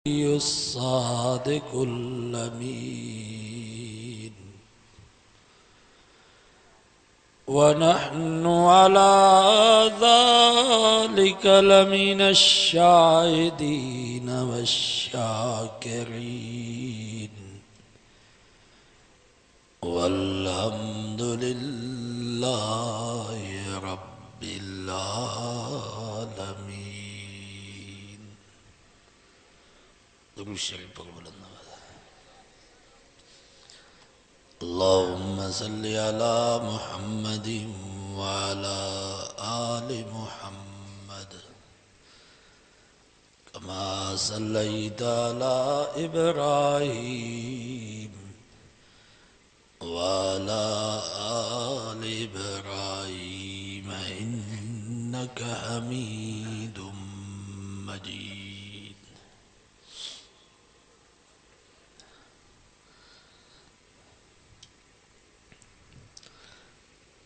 الصادق الأمين ونحن على ذلك لمن الشاهدين والشاكرين والحمد لله رب العالمين. दुरूद शरीफ पर बुलंद आवाज़। अल्लाहुम्म सल्लि अला मुहम्मदिन व अला आलि मुहम्मद कमा सल्लैता अला इब्राहीम व अला आलि इब्राहीम इन्नका हमीदुम मजीद।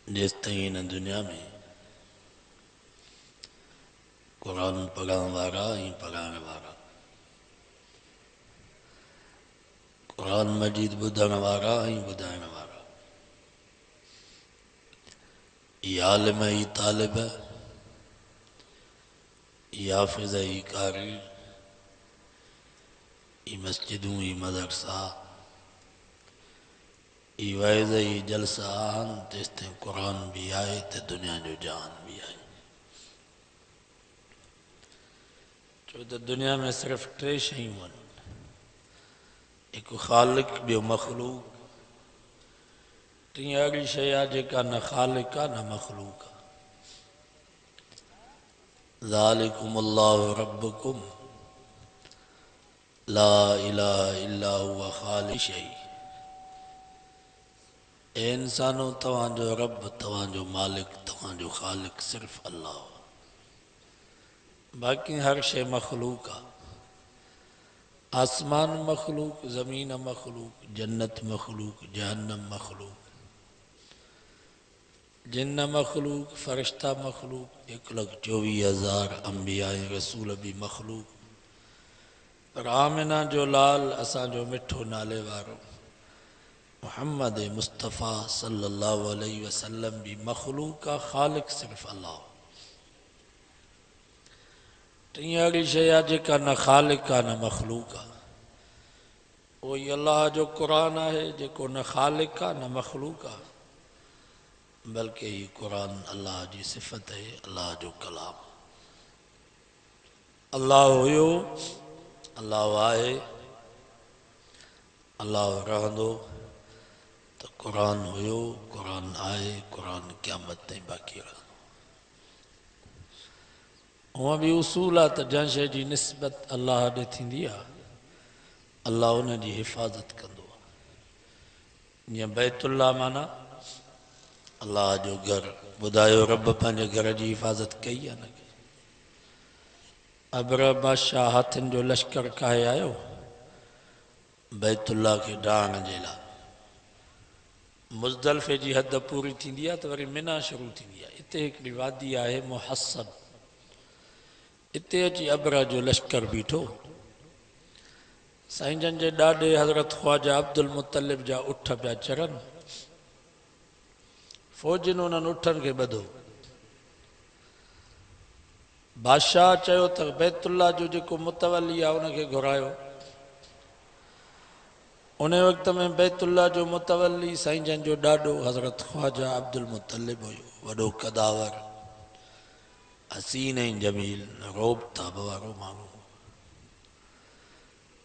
जिस तईन दुनिया में कुरान पढ़ण वारा ऐं पढ़ाइण वारा, कुरान मजीद ॿुधण वारा ऐं ॿुधाइण वारा, ई आलिम ई तालिब, ई हाफ़िज़ ई कारी, ई मस्जिदूं ई मदरसा, ई वाइज़ ई जलसा आहिनि तेसिताईं क़ुरान भी आहे त दुनिया जो जहान भी आहे। छो त दुनिया में सिर्फ़ टे शयूं आहिनि, हिकु ख़ालिक, ॿियो मख़लूक, टीं अहिड़ी शइ आहे जेका न ख़ालिक आहे न मख़लूक आहे। ज़ालिकुमुल्लाहु रब्बुकुम ला इलाहा इल्ला हुवा ख़ालिक़ु शै। ए इंसानो, तव्हांजो रब, तव्हांजो मालिक, तव्हांजो ख़ालिक सिर्फ़ अल्लाह। बाक़ी हर शइ मख़लूक आहे। आसमान मख़लूक, ज़मीन मख़लूक, जन्नत मख़लूक, जहन्नम मख़लूक, जिन्न मख़लूक, फ़रिश्ता मख़लूक, 1,24,000 अंबिया ऐं रसूल भी मख़लूक। पर आमिना जो लाल, असांजो मिठो नाले वारो मुहम्मद मुस्तफ़ा सल्लल्लाहु अलैहि वसल्लम भी मख़लूक का, ख़ालिक सिर्फ़ अल्लाह। टीं अहिड़ी शइ आहे जेका न ख़ालिक आहे न मख़लूक आहे। उहो ई अल्लाह जो क़ुरान आहे जेको न ख़ालिक आहे न मख़लूक आहे, बल्कि ही क़ुरान अल्लाह जी सिफ़त है, अल्लाह जो कलाम। अल्लाह हुयो, अल्लाह आहे, अल्लाह रहंदो। तो कुरान हुयो, कुरान आहे, कुरान क़यामत ताईं बाक़ी रहंदो। हूअं भी उसूल आहे त जंहिं शइ जी निस्बत अल्लाह ॾे थींदी आहे, अल्लाह उन जी हिफ़ाज़त कंदो आहे। जीअं बैतुल्लाह माना अल्लाह जो घर। ॿुधायो, रब पंहिंजे घर जी हिफ़ाज़त कई आहे न कई? अबरा बादशाह हाथियुनि जो लश्कर काहे आयो बैतुल्लाह खे ढाहण जे लाइ। मुज़दलिफ़े जी हद पूरी थींदी आहे त वरी मिना शुरू थींदी आहे। हिते हिकिड़ी वादी आहे मुहसन, हिते अची अबरा जो लश्कर बीठो। साईं जन जे ॾाॾे हज़रत ख़्वाजा अब्दुल मुतलिब जा उठ पिया चरनि। फ़ौजिन उन्हनि उठनि खे ॿधो। बादशाह चयो त बैतुल्लाह जो जेको मुतवली आहे उनखे घुरायो। उन वक़्त में बैतुल्लाह जो मुतवली साईं जन जो ॾाॾो हज़रत ख़्वाजा अब्दुल मुतलिब हुयो। वॾो कदावर, हसीन ऐं जमील, रोब ताब वारो माण्हू।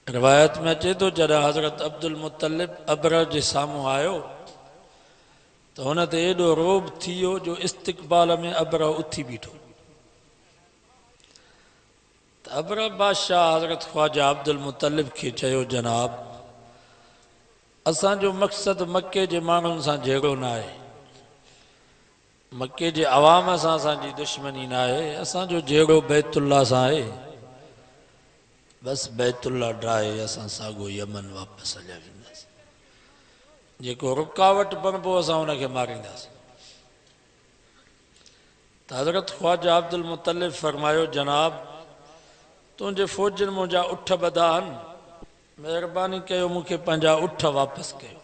रिवायत में अचे थो जॾहिं हज़रत अब्दुल मुतलिब अबरा जे साम्हूं आयो त हुन ते एॾो रोब थी वियो जो इस्तक़बाल में अबरा उथी बीठो। त अबरा बादशाह हज़रत ख़्वाजा अब्दुल मुतलिब खे चयो, जनाब, असांजो मक़सदु मके जे माण्हुनि सां जहिड़ो न आहे, मके जे अवाम सां असांजी दुश्मनी न आहे, असांजो जहिड़ो बैतुल्लाह सां आहे। बस बैतुल्लाह ढाहे असां साॻो यमन वापसि हलिया वेंदासीं। जेको रुकावट बणिबो असां उनखे मारींदासीं। त हज़रत ख्वाजा अब्दुल मुतलिब फरमायो, जनाब, तुझे फौजन मुझा उठ बदान मेहरबानी कयो मुखे पंजा उठ वापस कयो।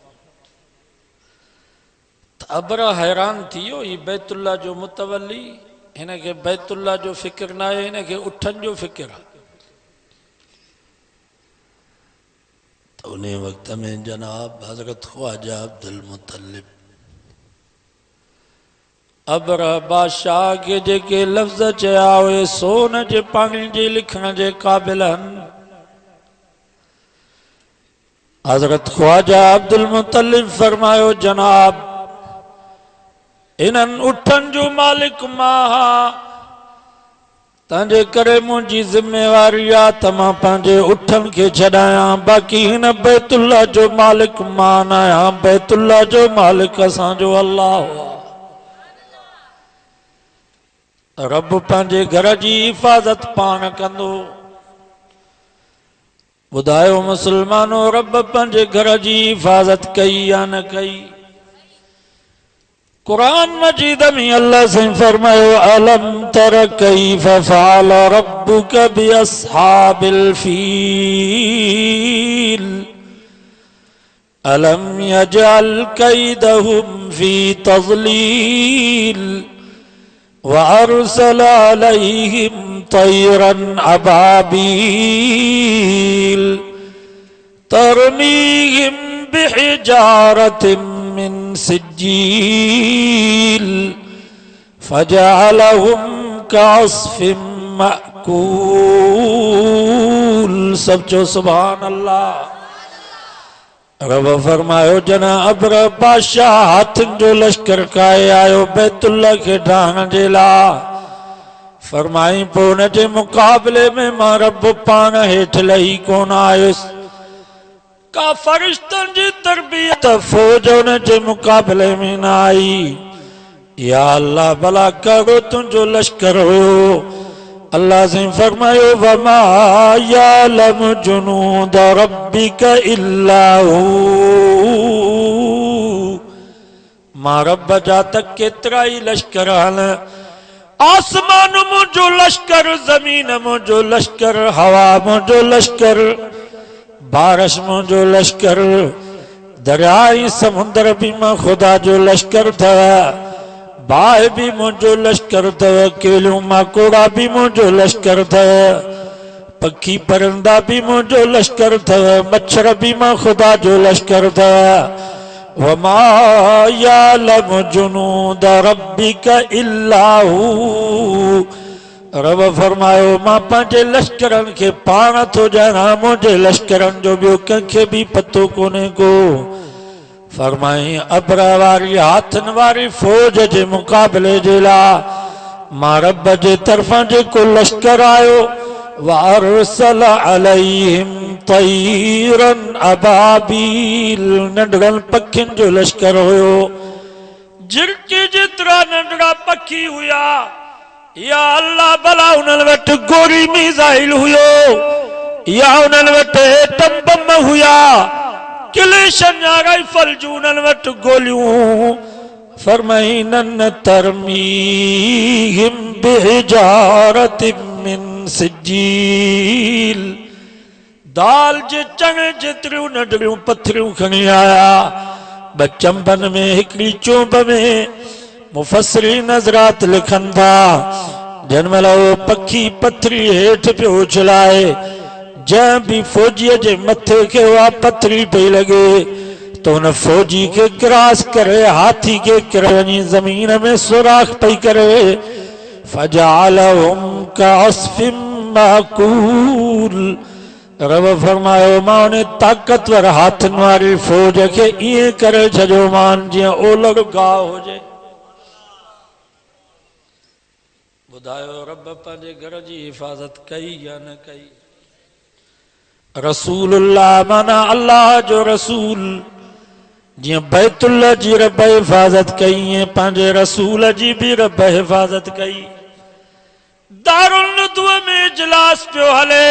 अबरा हैरान थियो ये बैतुल्ला जो मुतवली इनके बैतुल्ला जो फिक्र ना है इनके उठन जो फिक्र है। तो उन्हें वक्त में जनाब हजरत ख्वाजा अब्दुल मुत्तलिब अबरा बादशाह के जेके लफ्ज चया हुए सोन जे पानी जे लिखण जे काबिल हन। हजरत ख्वाजा अब्दुल मुत्तलिब फरमायो जनाब इन्हनि उठन जो मालिक मां तंहिंजे करे मुंहिंजी जिम्मेवारी आहे त मां पंहिंजे उठन खे छॾायां। बाक़ी हिन बैतुल्ला जो मालिक मां न आहियां, बैतुल्ला जो मालिक असांजो अल्लाह आहे। रब पंहिंजे घर जी हिफ़ाज़त पाण कंदो। ॿुधायो मुसलमानो रब पंहिंजे घर जी हिफ़ाज़त कई या न कई? कुरान मजीद में अल्लाह से फरमायो अलम तर कैफ फ़अल रब्बुक बिअस्हाबिल फील अलम यजअल कैदहुम फी तज़लील व अरसल अलैहिम तैरन अबाबील तरमीहिम बिहिजारतिन मिन सिज्जील फजअलहुम कअस्फिम मअकूल। सब चो सुभान अल्लाह। रब फरमायो जना अबर बादशाह हाथन जो लश्कर काए आयो बैतुल्ला के ढाण जे ला। फरमाई पो उन जे मुकाबले में मां रब पाण हेठ लही कोन आयुसि। का फरिश्तन जी तरबियत फौज उन जे मुकाबले में न आई। या अल्लाह भला करो तुझो लश्कर हो। अल्लाह से फरमायो वमा यालम जुनूद रब्बिक इल्ला हू। मां रब जा तक केतरा ही लश्कर हन। आसमान मुझो लश्कर, जमीन मुझो लश्कर, हवा मुझो लश्कर, बारिश मुझो लश्कर, दरियाई समुंदर भी मां खुदा जो लश्कर था। बाह भी मुझो लश्कर था, केलू माकोड़ा भी मुझो लश्कर था, पखी परिंदा भी मुझो लश्कर था, मच्छर भी मां खुदा जो लश्कर था। वमा यालम जुनूद रब्बिक इल्ला हू। रब फरमायो मां पंहिंजे लश्करन के पाण थो ॼाणा, मुंहिंजे लश्करन जो ॿियो कंहिंखे भी पतो कोन्हे को। फरमाई अबरा वारी हाथन वारी फौज जे मुकाबले जे ला मां रब जे तरफां जेको लश्कर आयो वारसल अलैहिम तैरन अबाबील। नंढड़न पखियुनि जो लश्कर हुयो। झिरके जेतिरा नंढड़ा पखी हुया। या अल्लाह भला उन्हनि वटि गोरी मिसाइल हुयो या उन्हनि वटि एटम बम हुया, किलेशन या राइफल जूं उन्हनि वटि गोलियूं। फरमाइनन तरमीहिम बिहिजारतिम मिन सिज्जील। दाल जे चणे जेतिरियूं नंढड़ियूं पथरियूं खणी आया। ब चंबन में हिकड़ी चोंब में मुफसरी नजरात लिखन था जनमल वो पखी पथरी हेठ पे उछलाए जै भी फौजी जे मथे के वा पथरी पे लगे तो उन फौजी के क्रॉस करे, हाथी के वञी जमीन में सुराख पई करे। फजअलहुम कअस्फिम माकूल। रब फरमायो मां उन ताकतवर हाथन वारी फौज के इए करे छजो मान जियां ओलड़ गाह हुजे। ॿुधायो रब पंहिंजे घर जी हिफ़ाज़त कई या न कई? रसूलुल्लाह माना अल्लाह जो रसूल जियां बैतुल्ला जी रब हिफ़ाज़त कई पंहिंजे रसूल जी भी रब हिफ़ाज़त कई। दारुल नदवा में इजलास पियो हले।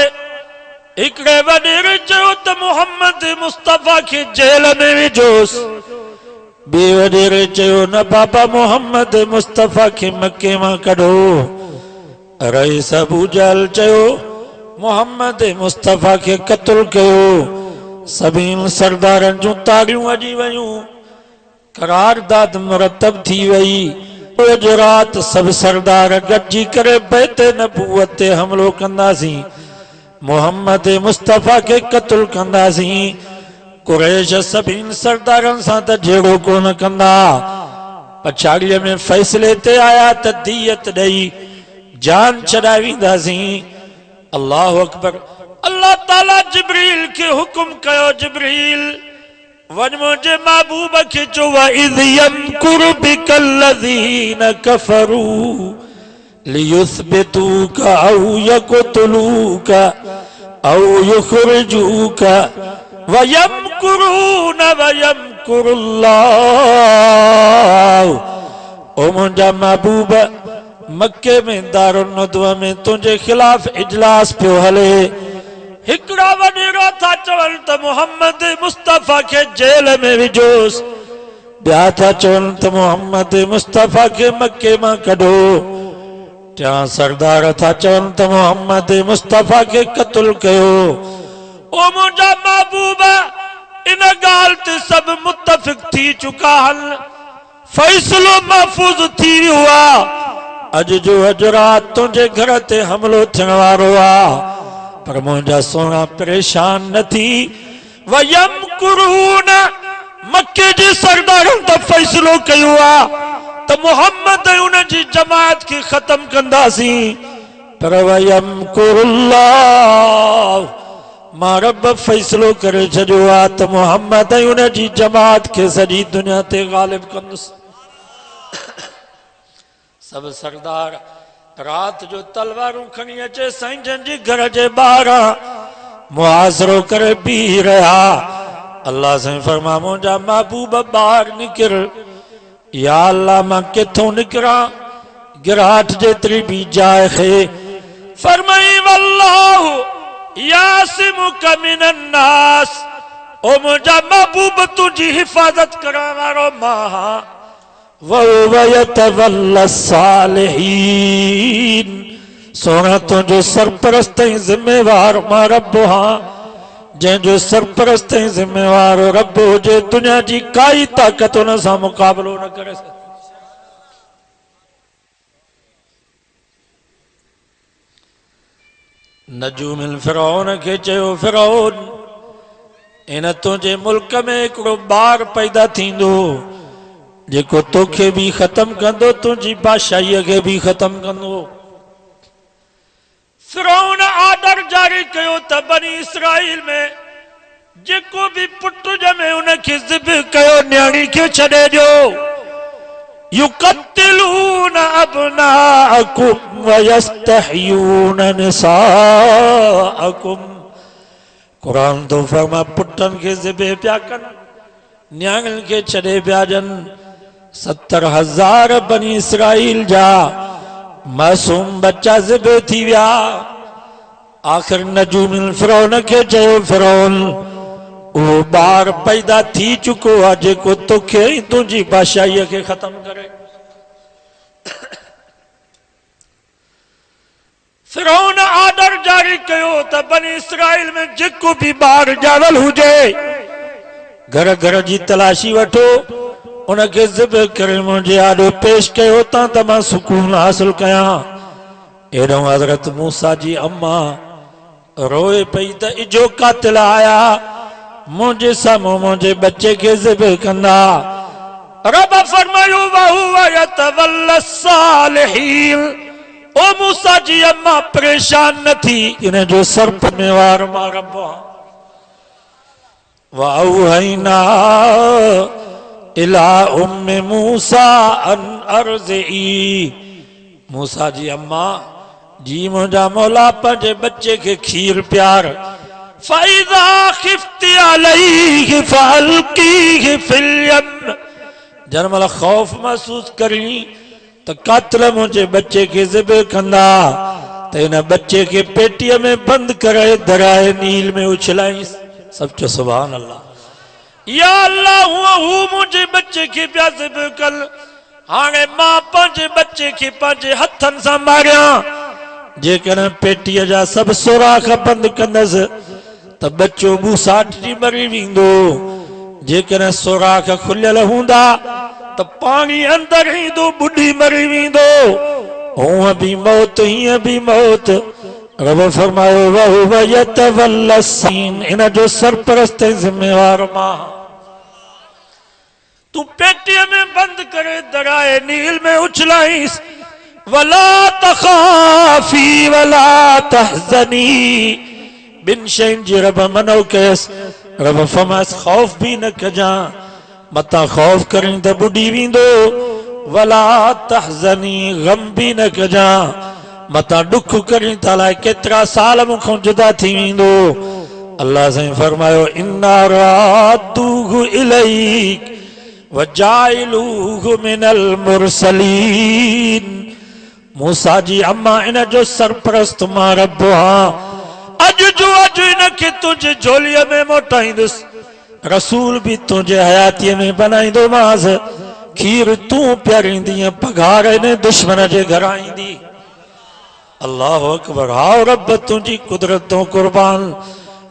हिकिड़े वॾेरे चयो त मोहम्मद मुस्तफ़ा खे जेल में विझोस। ॿिए वॾेरे चयो न बाबा मोहम्मद मुस्तफ़ा खे मके मां कढो। रईस अबू जहल चयो मोहम्मद मुस्तफ़ा के क़त्ल कयो। सभीन सरदारन जूं ताड़ियूं अजी वयूं, करारदाद मुरतब थी वई। रोज रात सब सरदार गॾिजी करे बैते नबूवत ते हमलो कंदासीं, मोहम्मद मुस्तफ़ा के क़त्ल कंदासीं। कुरैश सभीन सरदारन सां त जहिड़ो कोन कंदा। पछाड़ीअ में फैसले ते आया त दियत ॾेई जान छॾाए वेंदासीं। अल्लाहु अकबर। अल्लाह ताला जिब्रील के हुक्म कयो, जिब्रील वञ मुंहिंजे महबूब खे चओ, वइज़ यमकुरु बिकल्लज़ीन कफ़रू लियुस्बितूक औ यक़्तुलूक औ युख़रिजूक वयमकुरून वयमकुरुल्लाह। ओ मुंहिंजा महबूब, मक्के में दारुल नदवा में तुझे खिलाफ इजलास पियो हले। हिकड़ा वडेरा था चवन त मोहम्मद मुस्तफ़ा के जेल में विझोस, ॿिया था चवन त मोहम्मद मुस्तफ़ा के मक्के मां कढो, टिया सरदार था चवन त मोहम्मद मुस्तफ़ा के क़त्ल कयो। ओ मुंहिंजा महबूब, इन गाल ते सब मुत्तफ़िक थी चुका हन, फैसलो महफूज थी वियो आ। अज जो अॼु रात तुझे घर ते हमलो थियण वारो आ, पर मुंहिंजा सोना परेशान न थी। वयमकुरून, मक्के जे सरदारन त फैसलो कयो आ त मोहम्मद ऐं उन जी जमात खे खत्म कंदासीं, पर वयमकुरुल्लाह, मां रब फैसलो करे छॾियो आ त मोहम्मद ऐं उन जी जमात खे सॼी दुनिया ते गालिब कंदुसि। सब सरदार रात जो तलवारूं खणी अचे साईं जन जी घर जे ॿाहिरां मुहाज़रो करे बीह रहा। अल्लाह साईं फरमा, मुंहिंजा महबूब ॿाहिरि निकिर। या अल्लाह, मां किथों निकिरां, गिराट जेतिरी भी जाइ खे। फरमाई, वल्लाहु यासिमुका मिनन्नास, ओ मुंहिंजा महबूब तुंहिंजी हिफ़ाज़त करण वारो मां। वयतवल्ला सालिहीन, सोना तुझो सरपरस्त ऐं ज़िम्मेवार मां रब हां। जंहिंजो सरपरस्त ऐं ज़िम्मेवार रब हुजे, दुनिया जी काई ताक़त उन सां मुक़ाबलो न करे सघे। नजूमिल फिरौन खे चयो, फिरौन, इन तुंहिंजे मुल्क में हिकिड़ो ॿार पैदा थींदो जेको तोखे भी खत्म कंदो, तुझी बादशाही के भी खत्म कंदो। फिरौन आर्डर जारी कयो त बनी इसराइल में जेको भी पुट जमे उनखे ज़िब्ह कयो, न्याणी के छॾे ॾियो। युक़त्तिलून अब्नाअकुम वयस्तहयून निसाअकुम। कुरान तो फरमा, पुटन के ज़िब्ह पिया कनि, न्याणियुनि के छॾे पिया ॾियनि। 70,000 बनी इसराइल जा मासूम बच्चा ज़िब्ह थी विया। आखिर नजूमिल फिरौन के चयो, फिरौन, वो ॿार पैदा थी चुको आहे जेको तोखे ऐं तुंहिंजी बादशाही खे ख़त्म करे। फिरौन आर्डर जारी कयो त बनी इसराइल में जेको भी ॿार ॼावल हुजे, घर घर जी तलाशी वठो, उनके ज़िब्ह करे मुझे आॾो पेश कयो ता त मां सुकून हासिल कयां। एॾो हज़रत मूसा जी अम्मा रोए पई त इजो कातिल आया, मुझे साम्हूं मुझे बच्चे के ज़िब्ह कंदा। रब फरमायो, वहुव यतवल्ला सालिहीन। ओ मूसा जी अम्मा परेशान न थी, इन जो सर्प में वार मां रब। वअवहैना इला उम्मे मूसा अन अर्ज़ई। मूसा जी अम्मा जी मुंहिंजा मौला पंहिंजे बच्चे के खीर प्यार। फ़इज़ा ख़िफ़्ती अलैहि फ़अल्क़ीहि फ़िल यम। जन महिल ख़ौफ़ महसूस करी त कातिल मुंहिंजे बच्चे के ज़िब्ह कंदा, त इन बच्चे के पेटीअ में बंद करे दरियाए नील में उछलाईंस। सब चो सुभान अल्लाह। या अल्लाह, हू मुझे बच्चे के पिया ज़िब्ह कल। हाणे मां पंहिंजे बच्चे के पंहिंजे हथनि सां मारियां, जेकर पेटीअ जा सब सोराख बंद कंदस त बच्चो बूसाटी मरी वेंदो। जेकर सोराख खुलियल हुंदा त पानी अंदर ईंदो बुढ़ी मरी वेंदो। हूअं भी मौत हीअं भी मौत। रब फरमायो वहुव यतवल्ला सीन, इन जो सरपरस्त जिम्मेवार मां। तू पेटीअ में बंद करे दराए नील में उछलाईस। वला तखाफी वला तहज़नी, बिन शैन जी रब मनो कयस। रब फरमायस खौफ भी न कजा, मता खौफ करें त बुढ़ी वेंदो। वला तहज़नी, गम भी न कजा, मता दुख करें त अलाए केतिरा साल मूंखां जुदा थी वेंदो। अल्लाह साईं फरमायो इन्ना रादूहु इलैक वजाइलूहु मिनल मुरसलीन। मूसा जी अम्मा इन जो सरपरस्त मां रब हां। अज जो अज इनके तुझे झोलीअ में मोटाईंदुसि, रसूल भी तुझे हयातीअ में बनाईंदो मांस। खीर तू प्यारींदी, पघार इन दुश्मन जे घर आईंदी। अल्लाह अकबर। हाओ रब तुझी कुदरतों कुर्बान।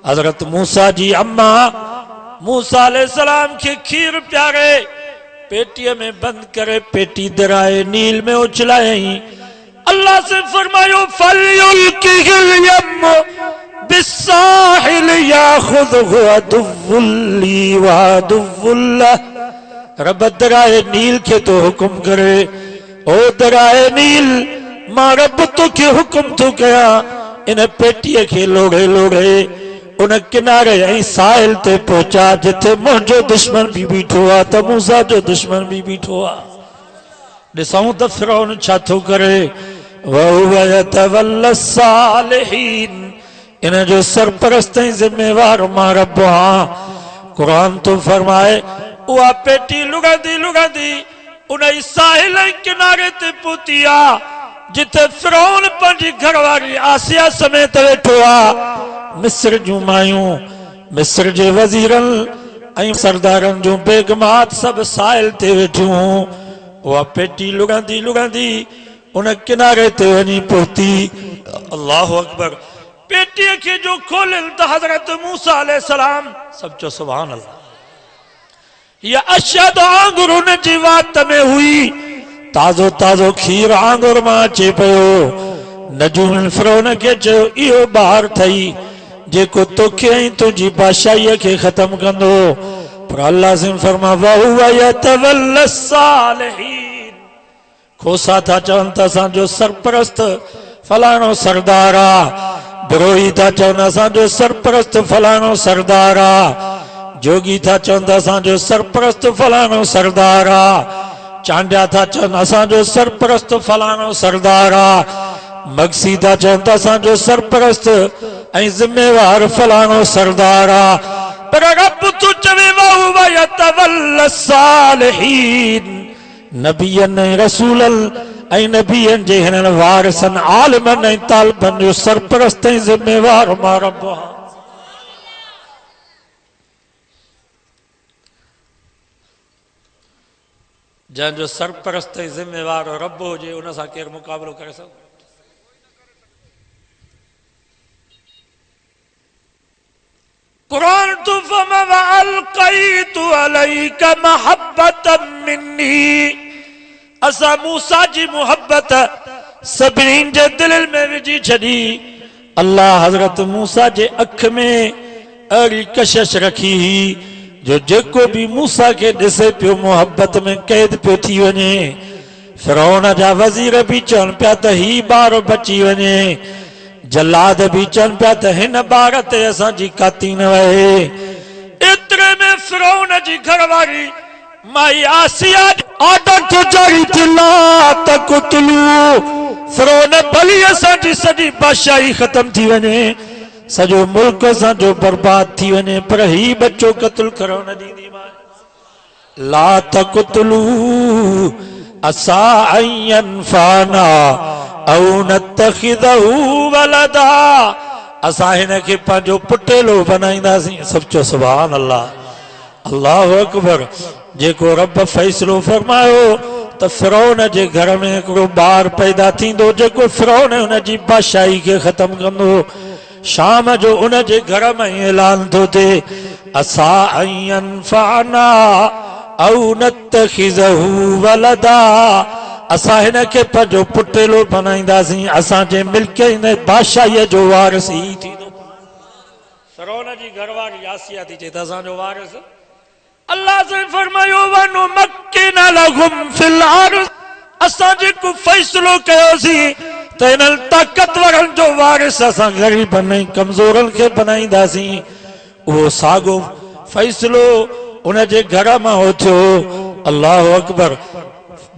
हजरत मूसा जी अम्मा मूसा अलैहिस्सलाम के खीर प्यारे पेटीअ में बंद करे पेटी दराए नील में उछलाई। अल्लाह से फरमायो फलयुल्किहिल यम बिस्साहिल याखुदहु अदुव्वुल ली व अदुव्वुल लह। रब दराए नील के तो हुक्म करे, ओ दराए नील मां रब तो के हुक्म तो कया इन पेटीअ के लोड़े लोड़े उन किनारे ऐं साहिल ते पहुचा जिथे मुंहिंजो दुश्मन भी बीठो आ त मूसा जो दुश्मन भी बीठो आ। ॾिसूं त फिरौन छा थो करे। वहुव यतवल्ला सालिहीन, इन जो सरपरस्त ऐं जिम्मेवार मां रब हां। कुरान तो फरमाए उहा पेटी लुगंदी लुगंदी उन साहिल ऐं किनारे ते पहुती आ जिथे फिरौन पंहिंजी घरवारी आसिया समेत वेठो आ। मिस्र जूं मायूं, मिस्र जे वज़ीरनि ऐं सरदारनि जूं बेगमात सब साहिल ते वेठियूं। उहा पेटी लुगंदी लुगंदी उन किनारे ते वञी पहुती। अल्लाह अकबर। पेटीअ खे जो खोलिन त हज़रत मूसा अलैहिस्सलाम सब चो सुभान अल्लाह। हीअ अशद आंगुर उन जी वात में हुई। ताज़ो ताज़ो खीर आंगुर मां अचे पियो। नजूम फिरौन खे चयो इहो ॿार थई जेको तोखे ऐं तुंहिंजी बादशाहीअ खे ख़त्म कंदो। पर अल्लाह से फरमा वहुव यतवल्ला सालिहीन। खोसा था चवनि त असांजो सरपरस्त फलाणो सरदार आ, बिरोही था चवनि असांजो सरपरस्त फलाणो सरदार आ, जोगी था चवनि त असांजो सरपरस्त फलाणो सरदार आ, चांडिया था चवनि असांजो सरपरस्त फलाणो सरदार आ, मगसी था चवनि त असांजो सरपरस्त ऐं जिम्मेवार फलाणो सरदार आ। पर रब तू चवे वहुव यतवल्ला सालिहीन। नबियन ऐं रसूलन ऐं नबियन जे हिननि वारिसन आलिमन ऐं तालिबन जो सरपरस्त ऐं जिम्मेवार मां रब आहियां। जंहिंजो सरपरस्त ऐं जिम्मेवार रब हुजे उन सां केरु मुक़ाबिलो करे सघे? कुरान तो फरमा अलक़ैतु अलैका महब्बतम मिन्नी। असा मूसा जी मोहब्बत सभिनी जे दिल में विझी छड़ी। अल्लाह हजरत मूसा जे अख में अहिड़ी कशिश रखी जो जेको भी मूसा के ॾिसे पियो मोहब्बत में कैद पियो थी वञे। फिरौन जा वज़ीर भी चवनि पिया त ही ॿार बची वञे, जल्लाद भी चवनि पिया त हिन ॿार ते असांजी काती न वहे। एतिरे में फिरौन जी घरवारी माई आसिया आर्डर तो जारी थी ला तक़तलू। फिरौन भली असांजी सॼी बादशाही ख़त्म थी वञे, सॼो मुल्क असांजो बर्बाद थी वञे, पर ही बच्चो क़त्ल करणु न ॾींदी मां। ला तक़तलू असा अन यनफाना औ नतखिदहु वलदा। असां हिन खे पंहिंजो पुटेलो बनाईंदासीं। सब चो सुभान अल्लाह। अल्लाह अकबर। जेको रब फैसलो फरमायो तो फिरौन जे घर में हिकिड़ो ॿार पैदा थींदो जेको फिरौन उन जी बादशाही खे ख़त्म कंदो। शाम जो उन जे घर में ऐलान थो थिए असा अयनफाना औ नतखिज़हु वलदा, असां हिन खे पंहिंजो पुटेलो बनाईंदासीं, असांजे मिल्क हिन बादशाहीअ जो वारिस ई थींदो। फिरौन जी घरवारी आसिया थी चए त असांजो वारिस। अल्लाह से फरमायो वनुमक्किन लहुम फिल अर्ज़, असां जेको फ़ैसिलो कयोसीं त हिननि ताक़तवरनि जो वारिस असां ग़रीबनि कमज़ोरनि खे बनाईंदासीं। उहो साॻियो फ़ैसिलो उन जे घर मां हो थियो। अल्लाह अकबर।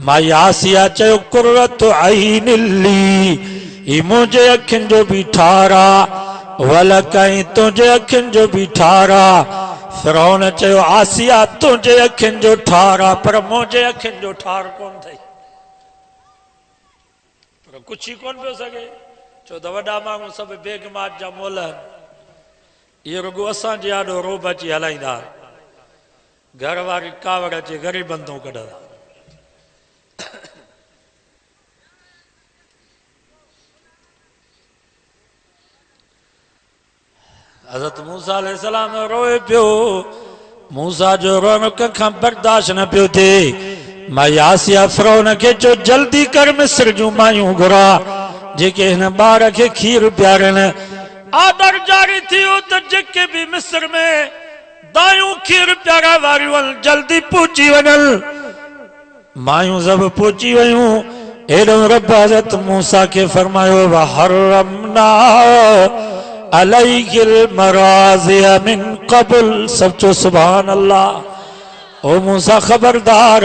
माई आसिया चयो कुर्रत ऐनिन ली, ही मुंहिंजे अखियुनि जो बि ठार आहे, वलक ऐं तुंहिंजे अखियुनि जो बि ठार आहे। फिरौन चयो आसिया तुंहिंजे अखियुनि जो ठार आहे पर मुंहिंजे अखियुनि जो ठार कोन अथई। पर कुझु ई कोन पियो सघे, छो त वॾा माण्हू सभु बेगमात जा मोल आहिनि। इहे रुॻो असांजे आॾो रोब अची हलाईंदा, घर वारी कावड़ अचे ग़रीबनि तां कढंदा। हज़रत मूसा अलैहिस्सलाम रोए पियो, मूसा जो रोअण कंहिंखां बर्दाश्त न पियो थिए। माई आसिया फिरौन खे चयो जल्दी कर मिस्र जूं मायूं घुरा जेके हिन ॿार खे खीर पियारनि। आर्डर जारी थियो त जेके बि मिस्र में दायूं खीर प्यारा वारियूं आहिनि जल्दी पहुची वञनि। मायूं सभु पहुची वयूं। हेॾो रब हज़रत मूसा खे फरमायो वहरमना अलैहिल मराज़िअ मिन क़ब्ल, सचो सुभान अल्लाह। ओ मूसा खबरदार,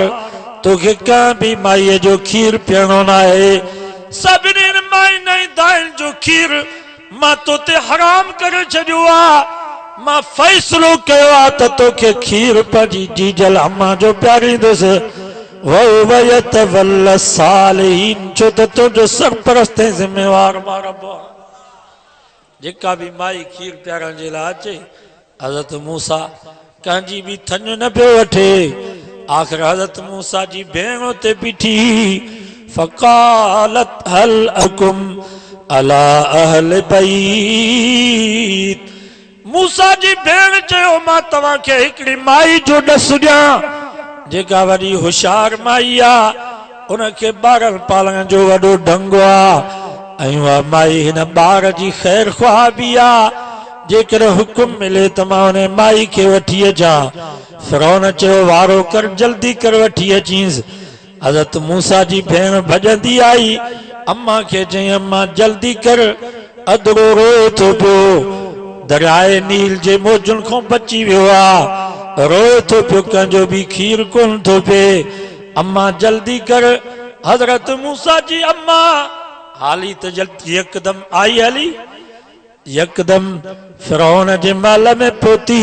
तोखे कंहिं बि माईअ जो खीर पीअणो न आहे। सभिनी माई दाइन जो खीर मां तोते हराम करे छॾियो आहे। मां फ़ैसिलो कयो आहे त तोखे खीर पंहिंजी जीजल अम्मा जो पियारींदुसि। वयतवल्ल सालिहीन, छो त तुंहिंजो सरपरस्त ऐं ज़िम्मेवार मां रब आहे। जेका भी माई खीर प्यारण जे लाइ अचे, हज़रत मूसा कंहिंजी बि थञ न पियो वठे। आख़िर हज़रत मूसा जी भेण उते बीठी, फ़क़ालत हल अकुम अला अहल बैत। मूसा जी भेण चयो मां तव्हांखे हिकिड़ी माई जो ॾसु ॾियां जेका वॾी होशियार माई आहे, उनखे ॿारनि पालण जो वॾो ढंग आहे ऐं उहा माई हिन ॿार जी ख़ैर ख़्वाह बि आहे। जेकर हुकुम मिले त मां हुन माई खे वठी अचां। फिरौन चयो वारो कर, जल्दी कर वठी अचींसि। हज़रत मूसा जी भेण भॼंदी आई, अम्मा खे चई अम्मा जल्दी कर। अधु रोए थो पियो, दरियाए नील जे मौजुनि खां बची वियो आहे, रोए थो पियो, कंहिंजो बि खीर कोन थो पिए। अम्मा जल्दी कर। हज़रत मूसा जी अम्मा हाली त जल्दी यकदम आई हली, यकदम फिरौन जे महल में पहुती।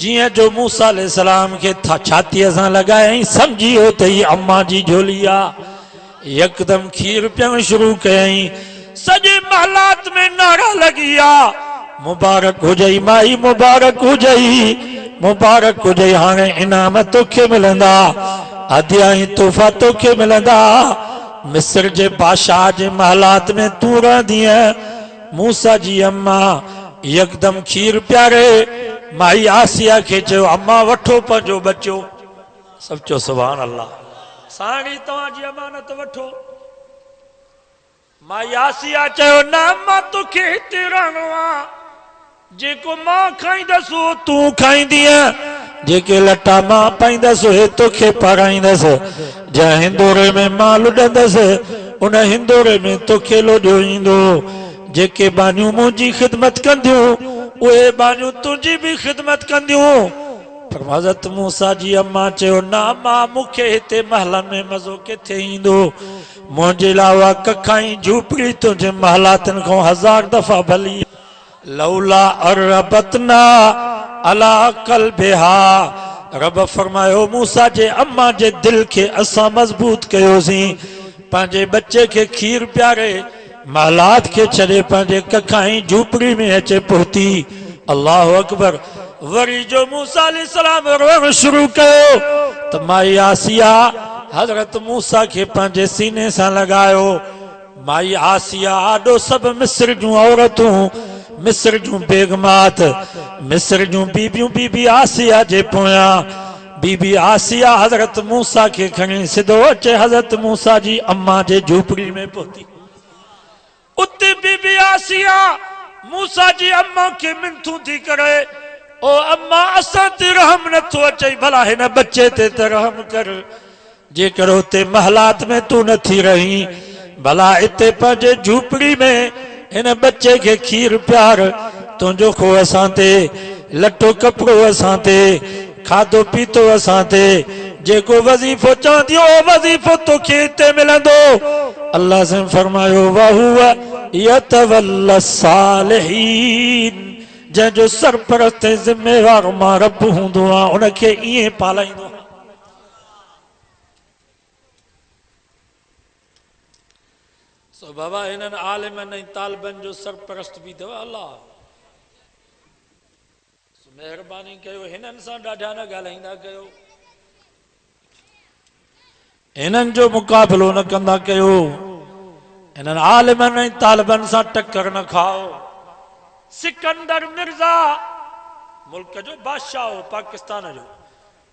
जियां जो मूसा अलैहिस्सलाम खे छातीअ सां लॻायईं, सम्झी वियो त ही अम्मा जी झोली आहे। यकदम खीर पियण शुरू कयईं। सॼे महलात में नारा लॻी विया, मुबारक हुजई माई, मुबारक हुजई, मुबारक हुजई। हाणे इनाम तोखे मिलंदा, हदिया ऐं तोहफ़ा तोखे मिलंदा। मिस्र जे बादशाह जे महलात में तूं रहंदीअ। मूसा जी अम्मा यकदम खीर प्यारे माई आसिया खे चयो अम्मा वठो पंहिंजो बच्चो। सचो सुभान अल्लाह। साणी तव्हांजी अमानत वठो। माई आसिया चयो न अम्मा तोखे हिते रहणो आहे, जेको मां खाईंदसि उहो तूं खाईंदीअ, जेके लटा मां पाईंदसि उहे तोखे पाराईंदसि। जंहिं हिंदोरे में मां लुॾंदसि उन हिंदोरे में तोखे लोॾियो ईंदो। जेके बानियूं मुंहिंजी ख़िदमत कंदियूं उहे बानियूं तुंहिंजी बि ख़िदमत कंदियूं। पर हज़रत मूसा जी अम्मा चयो न मां मूंखे हिते महलनि में मज़ो किथे ईंदो, मुंहिंजे लाइ कखाई झूपड़ी तुंहिंजे महलातनि खां 1000 दफ़ा भली। लौला अरबतना अला क़ल्बिहा, रब फरमायो मूसा जे अम्मा जे दिल के असां मज़बूत कयोसीं। पंहिंजे बच्चे के खीर प्यारे महलात के छॾे पंहिंजे कखाई झूपड़ी में अचे पहुती। अल्लाह अकबर। वरी जो मूसा अलैहिस्सलाम रोअण शुरू कयो त माई आसिया हजरत मूसा के पंहिंजे सीने सां लगायो। माई आसिया आडो सब मिस्र जूं औरतूं, मिस्र जूं बेगमात, मिस्र जूं बीबियूं बीबी आसिया जे पोयां बीबी आसिया हजरत मूसा के खणी सिधो अचे हजरत मूसा जी अम्मा जे झूपड़ी में पहुती। उते बीबी आसिया मूसा जी अम्मा के मिनथू थी करे, ओ अम्मा असां ते रहम नथो अचे, भला हिन बच्चे ते त रहम कर। जेकर उते महलात में तू न थी रही, भला इते पंहिंजे झूपड़ी में हिन बच्चे के खीर प्यार तुंहिंजो खो असां ते, लटो कपिड़ो असां ते, खाधो पीतो असां ते, जेको वज़ीफ़ो चवंदी ओ वज़ीफ़ो तोखे हिते मिलंदो। अल्लाह से फरमायो वहुवा यतवल्ला सालिहीन, जंहिंजो सरपरस्त ज़िम्मेवार मां रब हूंदो आहे उनखे ईअं पालाईंदो। सो बाबा हिननि आलिमनि ऐं तालिबनि जो सरपरस्त बि अथव अल्लाह। मेहरबानी कयो हिननि सां ॾाढा न ॻाल्हाईंदा कयो, हिननि जो मुक़ाबिलो न कंदा कयो, हिननि आलिमनि ऐं तालिबनि सां टक्कर न खाओ। सिकंदर मिर्ज़ा मुल्क जो बादशाह हो पाकिस्तान जो,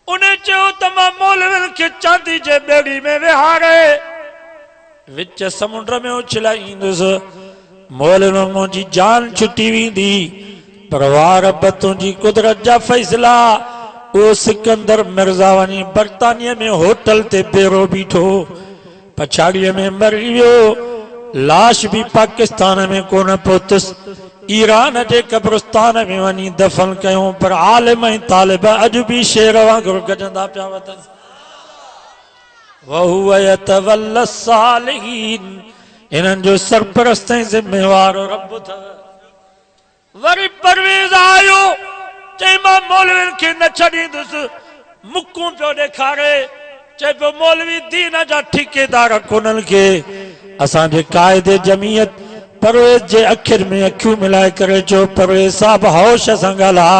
उन चयो त मां मौलवियुनि खे चांदी जे ॿेड़ी में विहारे विच समुंड में उछलाईंदुसि, मौलवियुनि मुंहिंजी जान छुटी वेंदी, पर वाह रब तुंहिंजी कुदरत जा फैसला। ओ सिकंदर मिर्ज़ा वञी बर्तानिया में होटल ते पेरो बीठो, पछाड़ीअ में मरी वियो, लाश भी पाकिस्तान में कोन पहुतुसि, ईरान जे कब्रिस्तान में वञी दफन कयूं, पर आलिम ऐं तालिब अॼु बि शेर वांगुरु गजंदा पिया वञनि। वहुव यतवल्ला सालिहीन, हिननि जो सरपरस्त ऐं ज़िम्मेवार रब अथव। वरी परवेज़ आयो, चई मां मौलवियुनि खे न छॾींदुसि, मुकूं पियो ॾेखारे, चए पियो मौलवी दीन जा ठेकेदार कोन्हनि खे असांजे काइदे जमीयत परवेज़ जे अखियुनि में अखियूं मिलाए करे चयो परवेज़ साहब होश सां ॻाल्हा,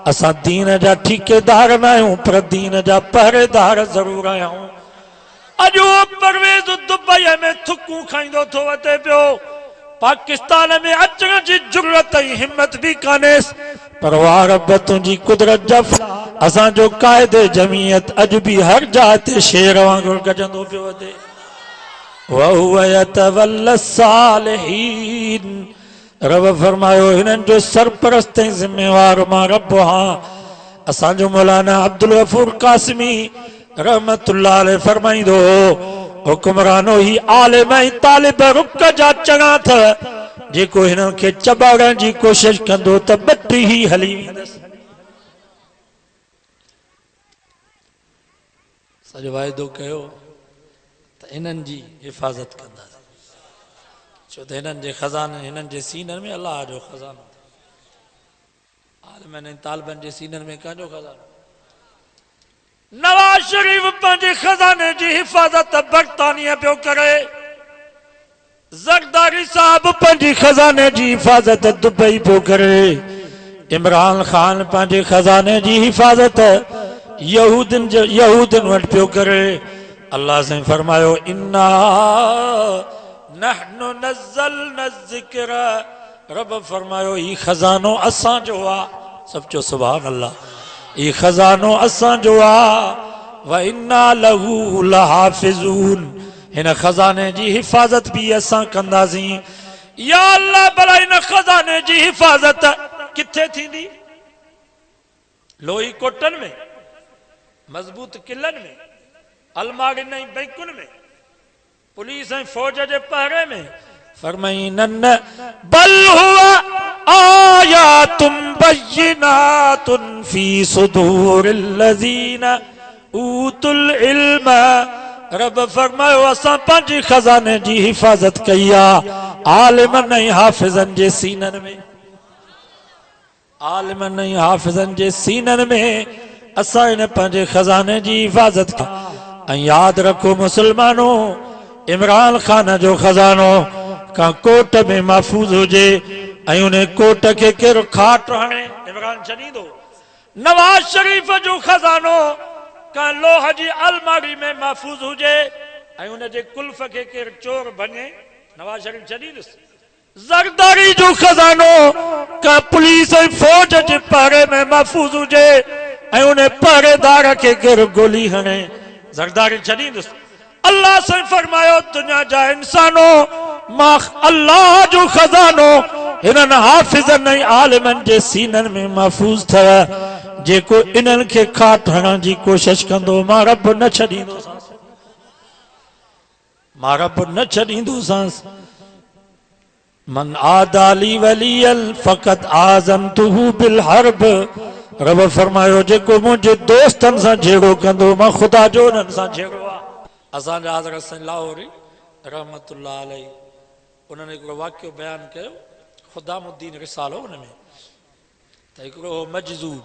असां दीन जा ठेकेदार न आहियूं पर दीन जा पहरेदार ज़रूर आहियूं। अॼु उहो परवेज़ दुबईअ में थुकूं खाईंदो थो वधे पियो, पाकिस्तान में अचण जी जुरत ऐं हिम्मत भी कानेसि, पर वाह रब तुंहिंजी कुदरत जा असांजो काइदे जमीयत अॼु भी हर जाइ ते शेर वांगुरु गजंदो पियो वधे। वहुव यतवल्ला सालिहीन, रब फरमायो हिननि जो सरपरस्त ऐं ज़िम्मेवार मां रब आहियां। असांजो मौलाना अब्दुल गफूर कासिमी रहमतुल्लाह अलैह फरमाईंदो हो, हुक्मरानो ही आलिम ऐं तालिब रुक जा चङा अथव, जेको हिननि खे चॿाड़ण जी कोशिश कंदो त ॿटी ही हली वेंदसि। सॼो वाइदो कयो त हिननि जी हिफ़ाज़त कंदासीं, छो त हिननि जे खज़ाने हिननि जे सीननि में अलाह जो खज़ानो, आलिमनि ऐं तालिबनि जे सीननि में कंहिंजो खज़ानो। नवाज शरीफ पंहिंजे खज़ाने जी हिफ़ाज़त बर्तानिया पियो करे, ज़रदारी साहब पंहिंजी खज़ाने जी हिफ़ाज़त दुबई पियो करे, इमरान खान पंहिंजे खज़ाने जी हिफ़ाज़त यहूदन वटि पियो करे। अल्लाह से फरमायो इन्ना नहनु नज़्ज़लना ज़िक्र, रब फरमायो ही खज़ानो असां जो आ, सब चो सुभान अल्लाह, ही खज़ानो असां जो आ, व इन्ना लहू लहाफ़िज़ून, हिन खज़ाने जी हिफ़ाज़त भी असां कंदासीं। या अल्लाह भला हिन खज़ाने जी हिफ़ाज़त किथे थींदी? लोही कोटन में, मज़बूत किलनि में, अलमारियुनि ऐं बैंकुनि में, पुलिस ऐं फौज जे पहरे में? फरमाई न बल हुवा आयातुम बय्यिनातुन फी सुदूरिल लज़ीना ऊतुल इल्म, रब फरमायो असां पंहिंजी खज़ाने जी हिफ़ाज़त कई आहे आलिमनि ऐं हाफ़िज़नि जे सीननि में, आलिमनि ऐं हाफ़िज़नि जे सीननि में असां हिन पंहिंजे खज़ाने जी हिफ़ाज़त कई। ऐं यादि रखो मुसलमानो, इमरान खान जो खज़ानो का कोट में महफूज़ हुजे ऐं उन कोट के केरु खाट हणे इमरान छॾींदो? नवाज शरीफ जो खज़ानो का लोह जी अलमारी में महफूज हुजे ऐं उन जे कुल्फ के केर चोर भञे नवाज शरीफ छॾींदुसि ज़रदारी जो खजानो का पुलिस ऐं फौज जे पहरे में महफूज हुजे ऐं उन पहरेदार के केर गोली हणे ज़रदारी छॾींदुसि अल्लाह से फरमायो दुनिया जा इंसानो मां अल्लाह जो खजानो इन्हनि हाफ़िज़नि ऐं आलिमनि जे सीननि में महफूज अथव जेको इन्हनि खे खाट हणण जी कोशिश कंदो मां रब न छॾींदोसांसि मां रब न छॾींदोसांसि मन आदाली वलियल फ़क़त आज़मतुहु बिल हर्ब रब फरमायो जेको मुंहिंजे दोस्तनि सां झेड़ो कंदो मां ख़ुदा जो उन्हनि सां झेड़ो आहे असांजा हज़रत साईं लाहौरी रहमतुल्लाह अलैहि उन्हनि हिकिड़ो वाक़ियो बयानु कयो ख़ुदामुद्दीन रिसालो हुन में त हिकिड़ो मजज़ूब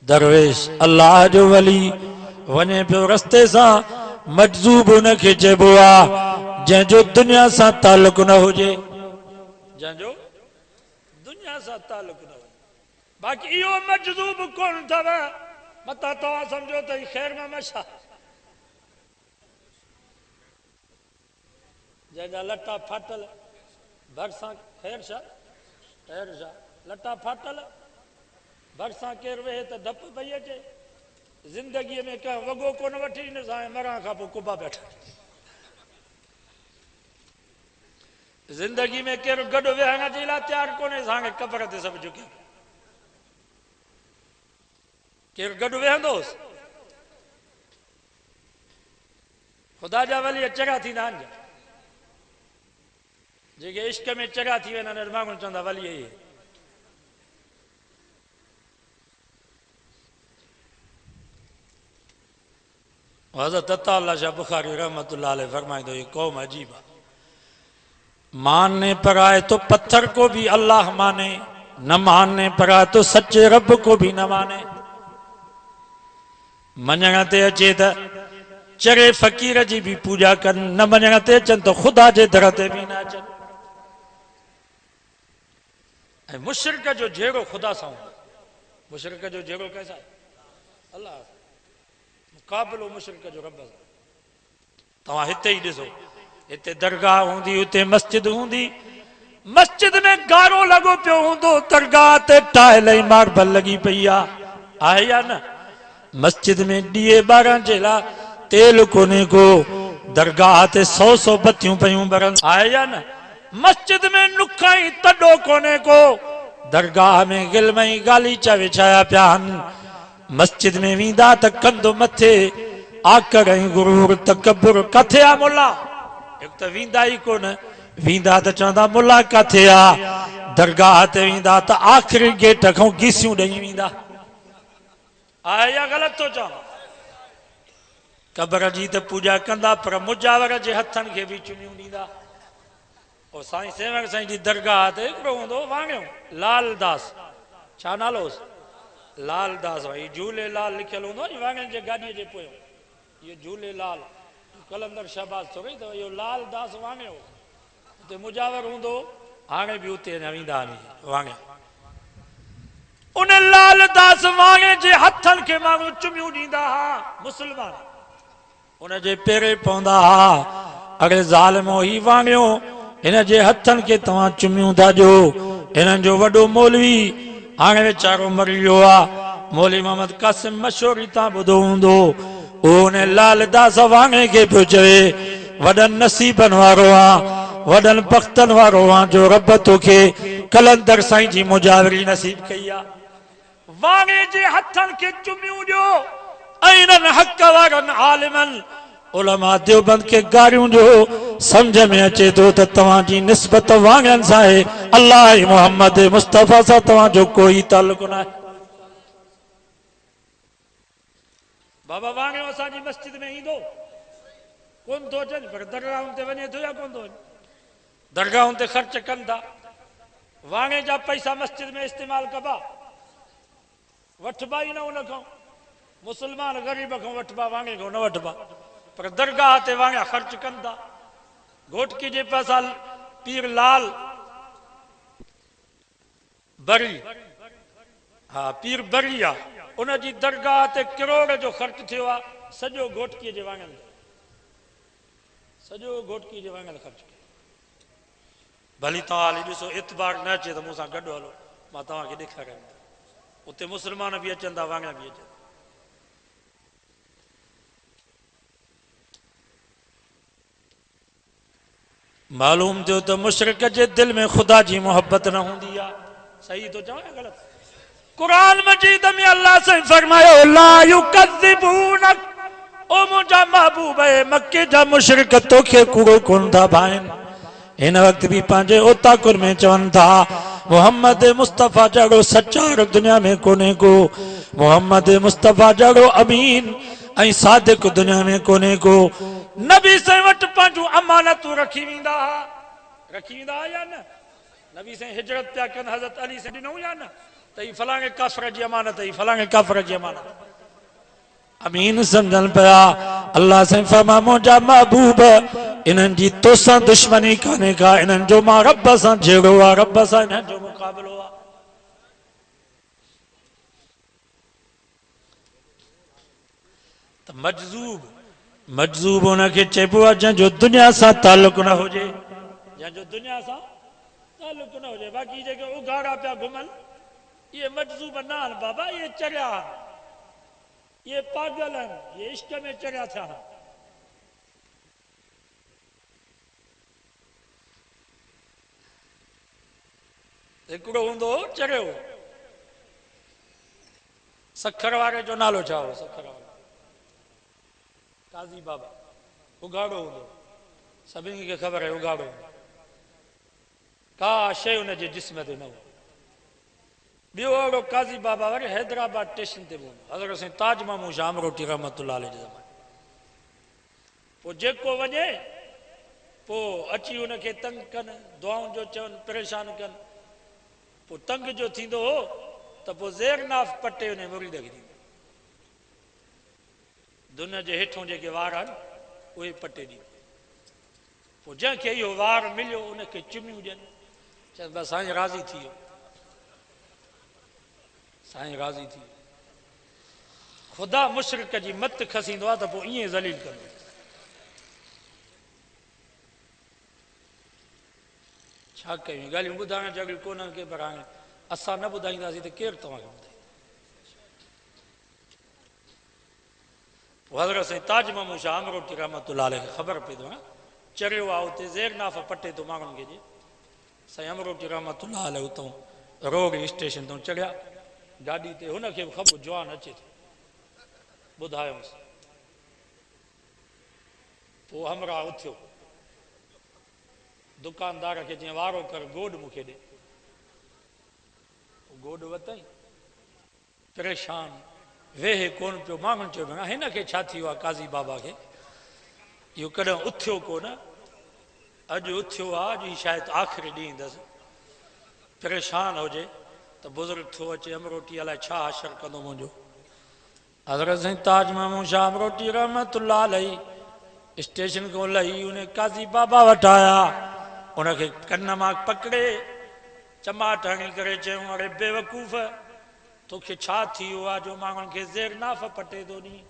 दरवेश अल्लाह जो वली वञे पियो रस्ते सां मजज़ूब हुनखे चइबो आहे जंहिंजो दुनिया सां तालुक न हुजे जंहिंजो दुनिया सां तालुक न हुजे बाक़ी इहो मजज़ूब कोन अथव मता तव्हां सम्झो त ख़ैर में मशा जंहिंजा लटा फाटल भरिसां ख़ैर छा लटा फाटल भरिसां केरु वेहे त डपु पई अचे ज़िंदगीअ में कंहिं वॻो कोन वठी ॾिनसि मरण खां पोइ कुबा वेठा ज़िंदगी में केरु गॾु वेहण जे लाइ तयारु कोन्हे हाणे कबर ते सभु झुकिया केरु गॾु वेहंदोसि ख़ुदा जा वली चङा थींदा आहिनि जेके इश्क में चङा थी वञनि आहिनि माण्हू चवंदा वली ई हज़रत अता शाह बुखारी रहमतुल्लाह अलैह फरमाइंदो ये कौम अजीब है मानने पर आए तो पत्थर को भी अल्लाह माने न मानने पर आए तो सच्चे रब को भी न माने मञण ते अचे त चरे फ़कीर जी भी पूजा कनि न मञण ते अचनि तो ख़ुदा जे दर ते भी न अचनि ऐं मुशरिक जो जहिड़ो ख़ुदा सां मुशरिक जो जहिड़ो कैसा अल्लाह मुक़ाबिलो मुशरिक जो रब सां तव्हां हिते ई ॾिसो हिते दरगाह हूंदी हुते मस्जिद हूंदी मस्जिद में गारो लॻो पियो हूंदो दरगाह ते टाइल ऐं मार्बल लॻी पई आहे या न मस्जिद में ॾीए ॿारनि जे लाइ तेल कोन्हे को दरगाह ते 100 बतियूं पयूं ॿरनि आहे या न मस्जिद में नुखाई तॾो कोन्हे को दरगाह में गिलम ऐं गालीचा विछाया पिया आहिनि मस्जिद में वेंदा त कंधु मथे आकर ऐं गुरूर तकबुर किथे आहे मुला हिकु त वेंदा ई कोन वेंदा त चवंदा मुला किथे आहे दरगाह ते वेंदा त आख़िरी गेट खां गीसियूं ॾेई वेंदा आहे या ग़लति थो चवां कबर जी त पूजा कंदा पर मुजावर जे हथनि खे बि चुमियूं ॾींदा और साईं सेवक साईं जी दरगाह ते हिकिड़ो हूंदो वांगियो लालदास छा नालो हुउसि लालदास भाई झूलेलाल लिखियल हूंदो नी वांगनि जे गाॾीअ जे पोयां इहो झूलेलाल कलंदर शहबाज थो रही त इहो लालदास वांगियो हुते मुजावर हूंदो हाणे बि उते अञा वेंदा आहिनि वांगे उन लालदास वांगे जे हथनि खे माण्हू चुमियूं ॾींदा हा मुस्लमान उन जे पेरे पवंदा हा अरे ज़ालिमो ही वांगियो हिन जे हथनि खे तव्हां चुमियूं था ॾियो हिननि जो वॾो मौलवी हाणे वीचारो मरी वियो आहे मौलवी मोहम्मद कासिम मशहूर तव्हां ॿुधो हूंदो उन लालदास वांगे खे पियो चवे वॾनि नसीबनि वारो आहे वॾनि बख़्तनि वारो आहे जो रब तोखे कलंदर साईं जी मुजावरी नसीब कई आहे वांगे जे हथनि खे चुमियूं ॾियो ऐं इन्हनि हक़ वारनि आलिमनि उलमा देवबंद के गारियों जो समझ में अचे तो तव्हांजी निस्बत वांगन सां आहे अल्लाह मोहम्मद मुस्तफ़ा सां तव्हांजो कोई ताल्लुक न आहे बाबा वांगियो असांजी मस्जिद में ईंदो कोन थो अचनि पर दरगाहुनि ते वञे थो या कोन थो वञे दरगाहुनि ते ख़र्च कनि था वांगे जा पैसा मस्जिद में इस्तेमाल कबा वठबा ई न उन खां मुसलमान ग़रीब खां वठबा वांगे खां न वठबा पर दरगाह ते वांगा ख़र्च कनि था घोटकी जे पासा पीर लाल बरी हा पीर बरी आहे उन जी दरगाह ते करोड़ जो ख़र्च थियो आहे, सॼो घोटकीअ जे वांगुरु, सॼो घोटकीअ जे वांगुरु ख़र्च कयो। भली तव्हां हली ॾिसो, इतबार न अचे त मूंसां गॾु हलो, मां तव्हांखे ॾेखारियां। उते मुस्लमान बि अचनि था, वांगुर बि अचनि। मालूम थियो त मुशरिक जे दिल में ख़ुदा जी मोहब्बत न हूंदी आहे। सही तो चवां या ग़लति? कुरान मजीद में अल्लाह से फरमायो ला युकज़िबूनक, ओ मुंहिंजा महबूब मक्के जा मुशरिक तोखे कूड़ो कोन था भाइनि। हिन वक़्त बि पंहिंजे ओताकुर में चवनि था मोहम्मद मुस्तफ़ा जहिड़ो सच्चा दुनिया में कोन्हे को, मोहम्मद मुस्तफ़ा जहिड़ो अमीन ऐं सादिक दुनिया में कोन्हे को। नबी साईं वटि पंहिंजूं अमानतूं रखी वेंदा या न? नबी साईं हिजरत पिया कनि, हज़रत अली साईं ॾिनऊं या न त ही फलाणे काफ़िर जी अमानत, ही फलाणे काफ़िर जी अमानत। अमीन समझन पिया। अल्लाह साईं फरमा मुंहिंजा महबूब इन्हनि जी तोसां दुश्मनी कान्हे का, इन्हनि जो मां रब सां जहिड़ो आहे, रब सां इन्हनि जो मुक़ाबिलो आहे। त मजज़ूब उनखे चइबो आहे जंहिंजो दुनिया सां तालुक न हुजे, जंहिंजो दुनिया सां तालुक न हुजे। बाक़ी जेके उघाड़ा पिया घुमनि ये मजज़ूब न आहिनि बाबा, ये चरिया आहिनि, ये पागल आहिनि, ये इश्क में चरिया थिया आहिनि। हिकिड़ो हूंदो हो चरियो, सखर वारे जो नालो छा हो? सखर वारो काज़ी बाबा, उघाड़ो हूंदो, सभिनी खे ख़बर आहे उघाड़ो हूंदो, का शइ हुनजे जिस्म ते न हो। ॿियो अहिड़ो काज़ी बाबा वरी हैदराबाद स्टेशन ते हूंदो, हज़रत साईं ताज मामू शाम रोटी रहमतुल्लाह अलैह जे ज़माने। पोइ जेको वञे पोइ अची हुनखे तंग कनि, दुआउनि जो चवनि, परेशान कनि। पोइ तंग जो थींदो हो त पोइ ज़ेरनाफ़ पटे हुन मुरीद खे ॾींदो, दुन जे हेठों जेके वार आहिनि उहे पटे ॾींदो। पोइ जंहिंखे इहो वार मिलियो उनखे चुमियूं ॾियनि, चवनि बसि साईं राज़ी थी वियो, साईं राज़ी थी वियो। ख़ुदा मुशरिक जी मत खसींदो आहे त पोइ ईअं ज़लील कंदो। छा कयूं, ॻाल्हियूं ॿुधाइण जहिड़ियूं कोन्हनि के, पर हाणे असां न ॿुधाईंदासीं त केरु तव्हांखे ॿुधाए। हज़रत साईं ताज मामू शाह अमरोटी रहमतुल्लाह अलैह खे ख़बर पई अथव चरियो आहे उते ज़ेरनाफ़ पटे थो माण्हुनि खे जे। साईं अमरोटी रहमतुल्लाह अलैह उतां रोड स्टेशन तां चढ़िया गाॾी ते, हुनखे बि ख़बर जवान अचे थो, ॿुधायोसि। पोइ हमराह उथियो, दुकानदार खे जीअं वारो कर गोॾ मूंखे ॾे, गोॾ वरितई, परेशान वेहे कोन पियो। माण्हुनि चयो भेण हिनखे छा थी वियो आहे काज़ी बाबा खे, इहो कॾहिं उथियो कोन, अॼु उथियो आहे, अॼु शायदि आख़िरी ॾींहुं अथसि, परेशान हुजे त बुज़ुर्ग थो अचे अमरोटी अलाए छा असरु कंदो मुंहिंजो। हज़रत साईं ताज मामू शाह अमरोटी रहमतुल्लाह अलैह स्टेशन खां लही उन काज़ी बाबा वटि आया, उनखे कन मां पकड़े चमाट हणी करे चयूं अड़े बेवकूफ़, तोखे छा थी वियो आहे जो माण्हुनि खे ज़ेरनाफ़ पटे थो ॾीं?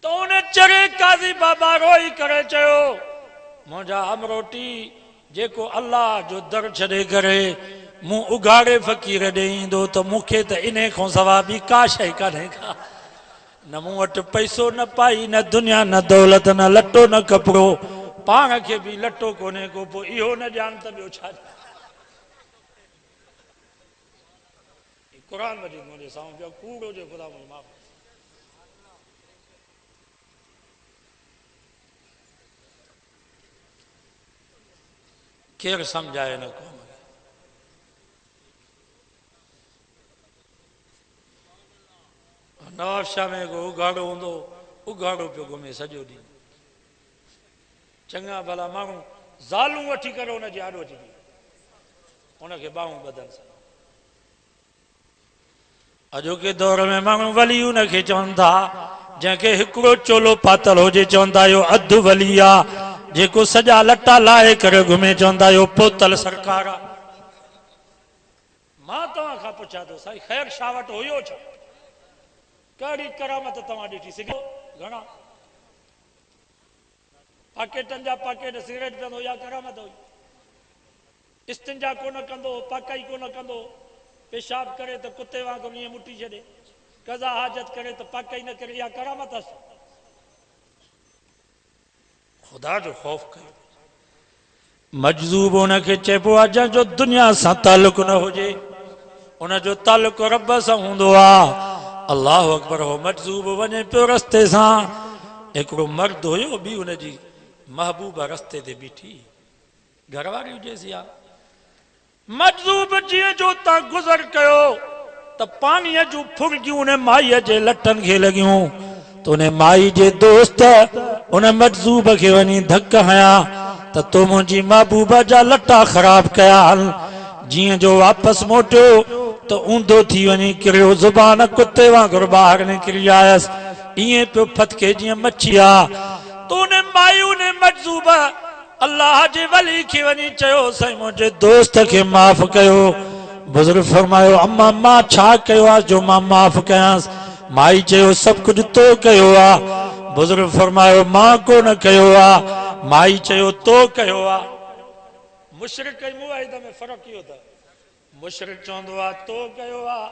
त उन चरे काज़ी बाबा रोई करे चयो मुंहिंजा अमरोटी, जेको अल्लाह जो दर छॾे करे मूं उघाड़े फ़क़ीर ॾे ईंदो त मूंखे त इन खां सवाइ ॿी का शइ कान्हे का, न मूं वटि पैसो न पाई, न दुनिया न दौलत, न लटो न कपिड़ो, पाण खे बि लटो कोन्हे को, पोइ इहो न ॼाण त ॿियो छा। क़ुरान मजीद मुंहिंजे साम्हूं पियो कूड़ो जो ख़ुदा मुंहिंजो माफ़। केरु सम्झाए न क़ौम खे। नवाब शाह में को उघाड़ो हूंदो, उघाड़ो पियो घुमे सॼो ॾींहुं, चङा भला माण्हू ज़ालूं वठी करे हुनजे आॾो अची बीहे, हुनखे ॿाहूं ॿधनि सां। अॼोके दौर में माण्हू वली हुनखे चवनि था जंहिंखे हिकिड़ो चोलो पातल हुजे चवंदा आहियो अधु वली आहे, जेको सॼा लटा लाहे करे घुमे चवंदा आहियो पोतल सरकार आहे। मां तव्हां खां पुछां थो साईं ख़ैर शाह वटि हुयो छा? कड़ी करामत तव्हां ॾिठी सघो घणा पाकेटनि जा पाकेट सिगरेट पीअंदो या करामत हुई इस्तिंजा कोन कंदो पाकाई कोन कंदो पेशाब करे त कुते वांगुरु ईअं मुटी छॾे कज़ा हाजत करे त पाकाई न करे या करामत अस खुदा जो ख़ौफ़ कयो मजज़ूब उनखे चइबो आहे जंहिंजो दुनिया सां तालुक न हुजे उनजो तालुक रब सां हूंदो आहे अल्लाह अकबर हो मजज़ूब वञे पियो रस्ते सां हिकिड़ो मर्द हुयो बि उनजी महबूबा रस्ते ते बीठी घरवारी हुजेसि या मजज़ूब जीअं जो तां गुज़र कयो त पाणीअ जूं फुरगियूं उन माईअ जे लटनि खे लॻियूं त उन माई जे दोस्त उन मजज़ूब खे वञी धक हयां त तो मुंहिंजी महबूबा जा लटा ख़राब कया आहिनि जीअं जो वापसि मोटियो त ऊंधो थी वञी किरियो ज़ुबान कुते वांगुरु ॿाहिरि निकिरी आयसि ईअं पियो फतके जीअं मच्छी आहे त उन माई उन मजज़ूब अल्लाह जे वली खे वञी चयो साईं मुंहिंजे दोस्त खे माफ़ कयो बुज़ुर्ग फरमायो अम्मा मां छा कयो आहे जो मां माफ़ कयांसि माई चयो सभु कुझु तो कयो आहे बुज़ुर्ग फरमायो मां कोन कयो आहे माई चयो तो कयो आहे मुशरिक ऐं मुआहिद में फ़र्क़ु इहो अथव मुशरिक चवंदो आहे तो कयो आहे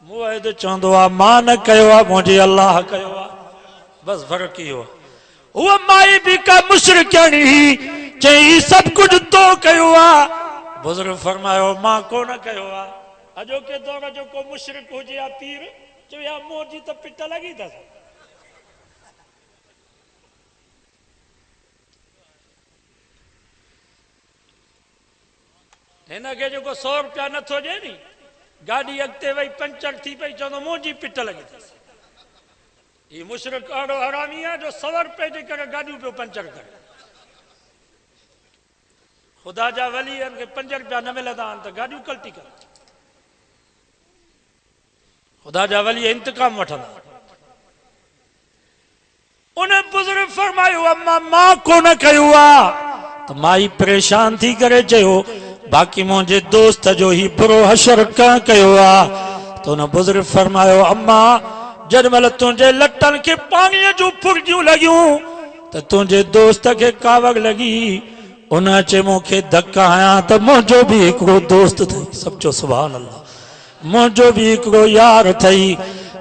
मुआहिद चवंदो आहे मां न कयो आहे मुंहिंजे अल्लाह कयो आहे बसि फ़र्क़ु इहो आहे उहा माई बि का मुशरिकणी हुई चई सभु कुझु तो कयो आहे बुज़ुर्ग फरमायो मां कोन कयो आहे अॼोके दौर जो को मुशरिक हुजे या पीर चयो या मोजी त पिट लॻी अथसि हिनखे जेको 100 रुपया नथो ॾिए नी गाॾी अॻिते वई पंचर थी पई चवंदो मुंहिंजी पिट लॻी अथसि हीउ मुशरिक अहिड़ो हरामी आहे जो 100 रुपए जे करे गाॾियूं पियो पंचर करे ख़ुदा जा वली आहिनि खे 5 रुपया न मिलंदा आहिनि त गाॾियूं कल्टी कर ख़ुदा जा वली इंतकाम वठंदा उन बुज़ुर्ग फरमायो अम्मा मां कोन कयो आहे त माई परेशान थी करे चयो बाक़ी मुंहिंजे दोस्त जो ही बुरो हशर कंहिं कयो आहे त उन बुज़ुर्ग फरमायो अम्मा जॾहिं तुंहिंजे लटनि खे पाणीअ जूं फुरगियूं लॻियूं त तुंहिंजे दोस्त खे कावड़ लॻी उन चे मूंखे धक हयां त मुंहिंजो बि हिकिड़ो दोस्त अथई सभु सुभान अल्लाह मुंहिंजो बि हिकिड़ो यार अथई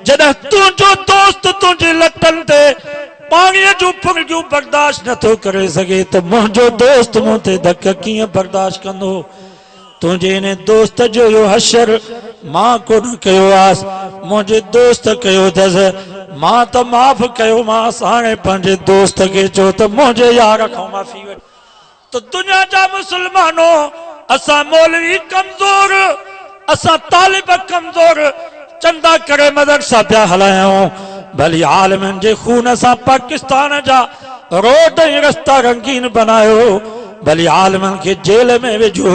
जॾहिं तुंहिंजो दोस्त तुंहिंजे लटनि ते पाणीअ जूं फुरगियूं बर्दाश्त नथो करे सघे त मुंहिंजो दोस्त मूं ते धक कीअं बर्दाश्त कंदो तुंहिंजे इन दोस्त जो इहो हशर मां कोन कयो आहे मुंहिंजे दोस्त कयो अथसि मां त माफ़ कयो मांसि हाणे पंहिंजे दोस्त खे चयो त मुंहिंजे यार खां माफ़ी वठ तो दुनिया जा मुसलमानों असां मौलवी कमजोर असां तालिब कमजोर चंदा करे मदरसा पिया हलायूं भली आलमन जे खून सां पाकिस्तान जा रोड ऐं रस्ता रंगीन बनायो भली आलमन खे जेल में विझो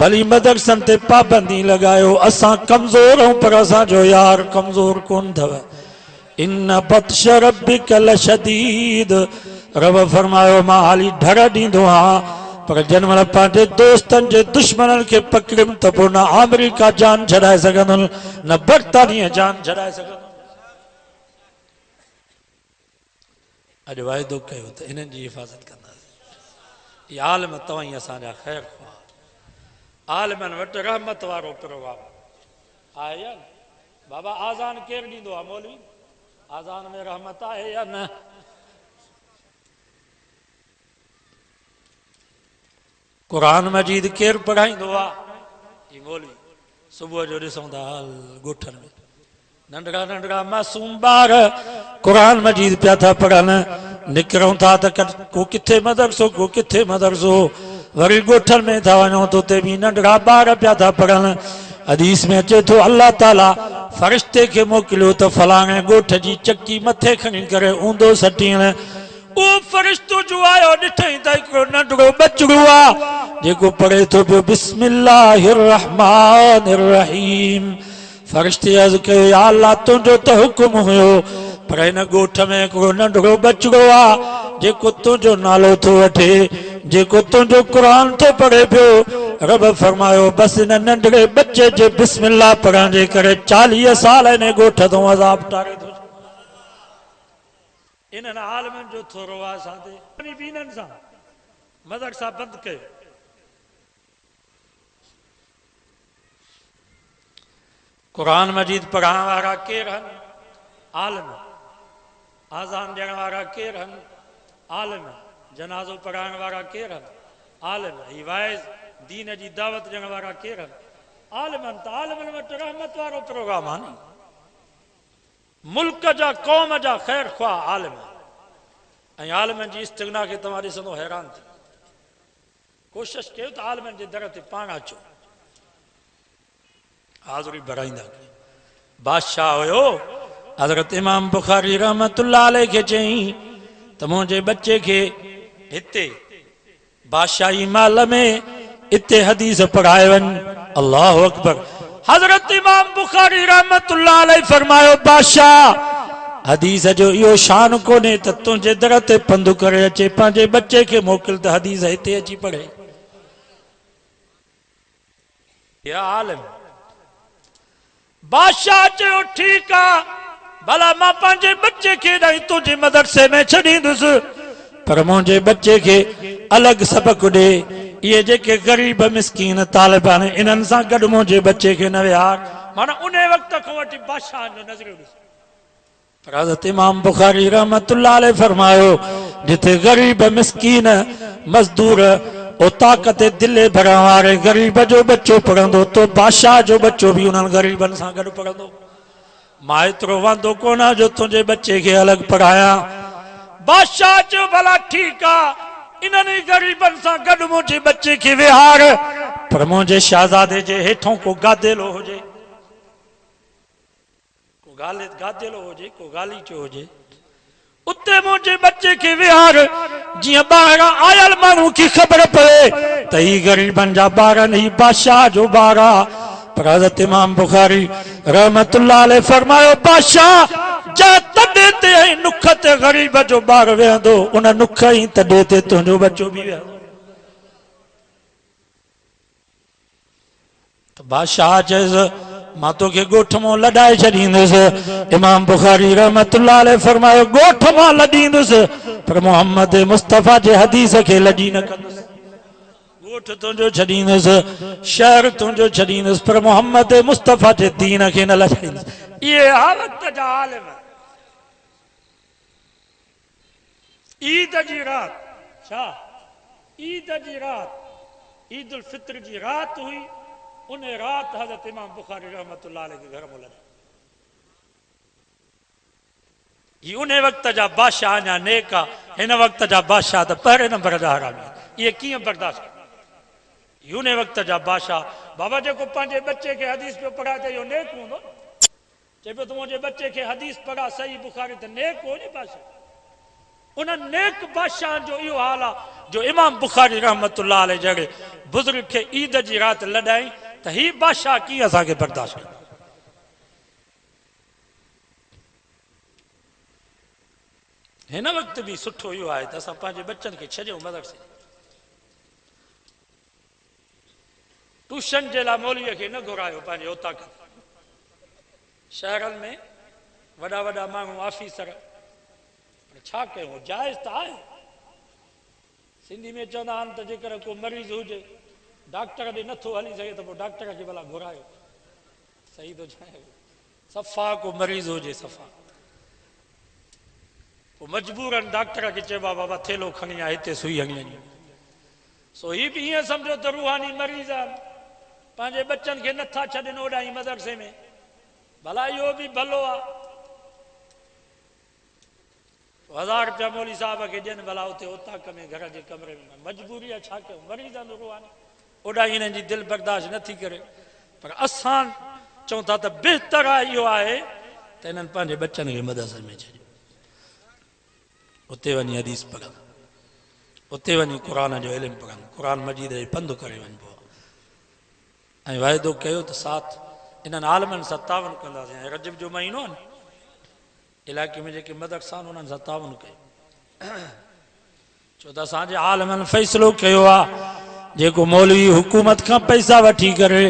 भली मदरसन ते पाबंदी लगायो असां कमजोर आहियूं पर असांजो यार कमजोर कोन अथव इन बत्श रब्बिक लशदीद रब फरमायो मां हाली ढर ॾींदो आहियां पर जंहिं महिल पंहिंजे दोस्तनि जे दुश्मननि खे पकड़ियुमि त पोइ न अमेरिका जान छॾाए सघंदुनि न बर्तानिया जान छॾाए सघंदुनि अॼु वाइदो कयो त इन्हनि जी हिफ़ाज़त कंदासीं इहे आलम तव्हां ई असांजा ख़ैर ख़्वाह आलमनि वटि रहमत वारो प्रोग्राम आहे या न बाबा आज़ान केरु ॾींदो आहे मौलवी आज़ान में रहमत आहे या न कुरान मजीद केरु पढ़ाईंदो आहे ही मौलवी सुबुह जो ॾिसूं था हाल ॻोठनि में नंढड़ा नंढड़ा मासूम ॿार कुरान मजीद पिया था पढ़नि निकिरूं था त को किथे मदरसो को किथे मदरसो वरी ॻोठनि में था वञूं त उते बि नंढड़ा ॿार पिया था पढ़नि हदीस में अचे थो अल्लाह ताला फ़रिश्ते खे मोकिलियो त फलाणे ॻोठ जी चकी मथे खणी करे ऊंधो सटीण उहो फ़रिश्तो जो आयो ॾिठई त हिकिड़ो नंढड़ो बचड़ो आहे जेको पढ़े थो पियो बिस्मिल्लाहिर रहमानिर रहीम फ़रिश्ते अर्ज़ कयो या अल्लाह तुंहिंजो त हुकुम हुयो पर हिन ॻोठ में हिकिड़ो नंढड़ो बचड़ो आहे जेको तुंहिंजो नालो थो वठे जेको तुंहिंजो क़ुरान थो पढ़े पियो रब फरमायो बसि हिन नंढड़े बच्चे जे बिस्मिल्लाह पढ़ण जे करे 40 साल हिन ॻोठ तो अज़ाब टारे थो इन्हनि आलमनि जो थोरो आहे असांते बीननि सां मदरसा बंदि कयो। कुरान मजीद पढ़ाइण वारा केरु आहिनि? आलिम। आज़ान ॾियण वारा केरु आहिनि? आलिम। जनाज़ो पढ़ाइण वारा केरु आहिनि? आलिम। ही वाइज़ दीन जी दावत ॾियण वारा केरु आहिनि? आलिमनि। त आलिमनि वटि रहमत वारो प्रोग्राम आहे नी। मुल्क जा क़ौम जा ख़ैर ख़्वाह आलिम। ऐं आलिमनि जी इस्तिग़ना खे तव्हां ॾिसंदो हैरान थी। कोशिशि कयो त आलिमनि जे दर ते पाण अचो, हाज़ुरी भराईंदा। बादशाह हुयो हज़रत इमाम बुखारी रहमतुल्लाह अलैह खे चई त मुंहिंजे बच्चे खे हिते बादशाही महल में इते हदीस पढ़ाए वञ। अल्लाहु अकबर। हज़रत इमाम बुखारी रहमतुल्लाह अलैह फरमायो, बादशाह हदीस जो इहो शान कोन्हे त तुंहिंजे दर ते पंधु करे अचे, पंहिंजे बच्चे खे मोकिल त हदीस हिते अची पढ़े। या आलिम। बादशाह चयो ठीकु आहे, भला मां पंहिंजे बच्चे खे ॾाई तुंहिंजे मदरसे में छॾींदुसि, पर मुंहिंजे बच्चे खे अलॻि सबक़ ॾे। इहे जेके ग़रीब मिसकीन तालिब आहिनि इन्हनि सां गॾु मुंहिंजे बच्चे खे न विहार। माना उन वक़्त खां वठी बादशाह जो नज़रियो ॾिस। पर हज़रत इमाम बुखारी रहमतुल्लाह अलैह फरमायो, जिथे ग़रीब मिसकीन मज़दूर ओ ताक़त दिले भरण वारे ग़रीब जो बच्चो पढ़ंदो तो बादशाह जो बच्चो भी उन्हनि ग़रीबनि सां गॾु पढ़ंदो। मां एतिरो वांदो कोन आहे जो तुंहिंजे बच्चे खे अलॻि पढ़ायां। बादशाह चयो भला ठीकु आहे, इन्हनि ग़रीबनि सां गॾु मुंहिंजे बच्चे खे विहार, पर मुंहिंजे शहज़ादे जे हेठों को गादेलो हुजे, को गादेलो हुजे, को गालीचो हुजे, उते मुंहिंजे बच्चे खे विहार, जीअं ॿाहिरां आयल माण्हू खे ख़बर पए त ही ग़रीबनि जा ॿार आहिनि, ही बादशाह जो ॿार आहे। पर हज़रत इमाम बुखारी रहमतुल्लाह अलैह फरमायो, बादशाह जा तॾे ते ऐं नुख ते ग़रीब जो ॿार वेहंदो, उन नुख ई तॾे ते तुंहिंजो बच्चो बि वेहंदो। त बादशाह चयसि मां तोखे ॻोठ मां लॾाए छॾींदुसि। इमाम बुखारी रहमतुल्लाह अलैह फरमायो, ॻोठ मां लॾींदुसि पर मोहम्मद मुस्तफ़ा जे हदीस खे लॾी न कंदुसि। ॻोठ तुंहिंजो छॾींदुसि, शहर तुंहिंजो छॾींदुसि, पर मोहम्मद मुस्तफ़ा जे दीन खे न लॾाईंदुसि। इहे हालत जा आलिम। ईद जी राति, छा ईद जी राति, ईद उल फित्र जी राति हुई, उन राति हज़रत इमाम बुखारी रहमतुल्लाह अलैह के घर में लड़ा। ये उन वक्त जा बादशाह अञा नेक आहे, हिन वक्त जा बादशाह त पहिरें नंबर जा हरामी। ये कीअं बर्दाश्त कनि? ये उन वक्त जा बादशाह। बाबा जेको पंहिंजे बच्चे खे हदीस पियो पढ़ाए त इहो नेक हूंदो। चए पियो तूं मुंहिंजे बच्चे खे हदीस पढ़ा सही बुखारी, त नेक हो नी बादशाह। उन नेक बादशाह जो इहो हाल आहे जो इमाम बुखारी रहमतुल्लाह अलैह जहिड़े बुज़ुर्ग खे ईद जी राति लॾाई, त ही बादशाह कीअं असांखे बर्दाश्त करे? हिन वक़्तु बि सुठो इहो आहे त असां पंहिंजे बच्चनि खे छॾियूं मदरसे। ट्यूशन जे लाइ मौलवीअ खे न घुरायो पंहिंजे ओताक। शहरनि में वॾा वॾा माण्हू ऑफिसर, छा कयूं, जाइज़ त आहे। सिंधी में चवंदा आहिनि त जेकर को मरीज़ हुजे डॉक्टर ॾे नथो हली सघे त पोइ डॉक्टर खे भला घुरायो। सही थो चए, सफ़ा को मरीज़ हुजे सफ़ा, पोइ मजबूरन डॉक्टर खे चइबो आहे बाबा थेलो खणी आ, हिते सुई हणी वञे। सो ही बि ईअं सम्झो त रूहानी मरीज़ आहे, पंहिंजे बच्चनि खे नथा छॾनि ओॾाहीं मदरसे में। भला इहो बि भलो आहे, 1000 रुपया मौली साहब खे ॾियनि भला उते ओताक में घर जे कमरे में। मजबूरी आहे, छा कयूं, मरीज़ आहे रूहानी, ओॾाहीं हिननि जी दिलि बर्दाश्त नथी करे। पर असां चऊं था त बहितर आहे इहो आहे त हिननि पंहिंजे बच्चनि खे मदरसे में छॾियो, उते वञी हदीस पढ़नि, उते वञी क़ुरान जो इल्मु पढ़नि, क़ुरान मजीद जे पंधु करे वञिबो आहे। ऐं वाइदो कयो त साथ इन्हनि आलमनि सां तावन कंदासीं। ऐं रजब जो महीनो आहे न, इलाइक़े में जेके मदरसा आहिनि उन्हनि सां तावन कयो। छो त असांजे आलमनि फ़ैसिलो कयो आहे जेको मौलवी हुकूमत खां पैसा वठी करे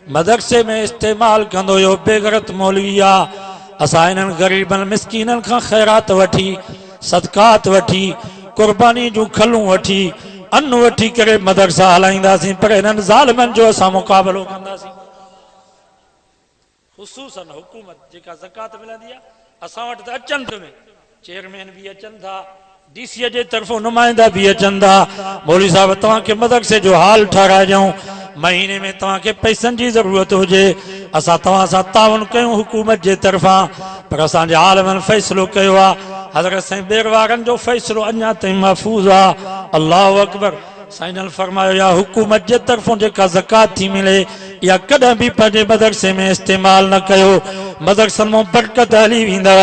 मदरसे में इस्तेमालु कंदो, इहो बेगरत मौलवी आहे। असां इन्हनि ग़रीबनि मिसकीननि खां ख़ैरात वठी सदकात वठी कुर्बानी जो खलूं वठी अन्न वठी करे मदरसा हलाईंदासीं पर इन्हनि ज़ालिमनि जो असां मुक़ाबिलो कंदासीं। ख़ुसूसन हुकूमत जेका ज़कात मिलंदी आहे असां वटि त अचनि थो में चेयरमैन भी अचनि था डीसी जे तरफ़ों नुमाइंदा भी अचनि था मौलवी साहब तव्हांखे मदरसे जो हाल ठाराए ॾियूं महीने में तव्हांखे पैसनि जी ज़रूरत हुजे असां तव्हां सां ताउन कयूं हुकूमत जे तरफ़ां पर असांजे आलमनि फ़ैसिलो कयो आहे हज़रत साईं ॿेर वारनि जो फ़ैसिलो अञा ताईं महफ़ूज़ आहे। अल्लाहु अकबर। साईं फरमायो या हुकूमत जे तरफ़ों जेका ज़कात थी मिले या कॾहिं भी पंहिंजे मदरसे में इस्तेमाल न कयो मदरसनि मां बरकत हली वेंदव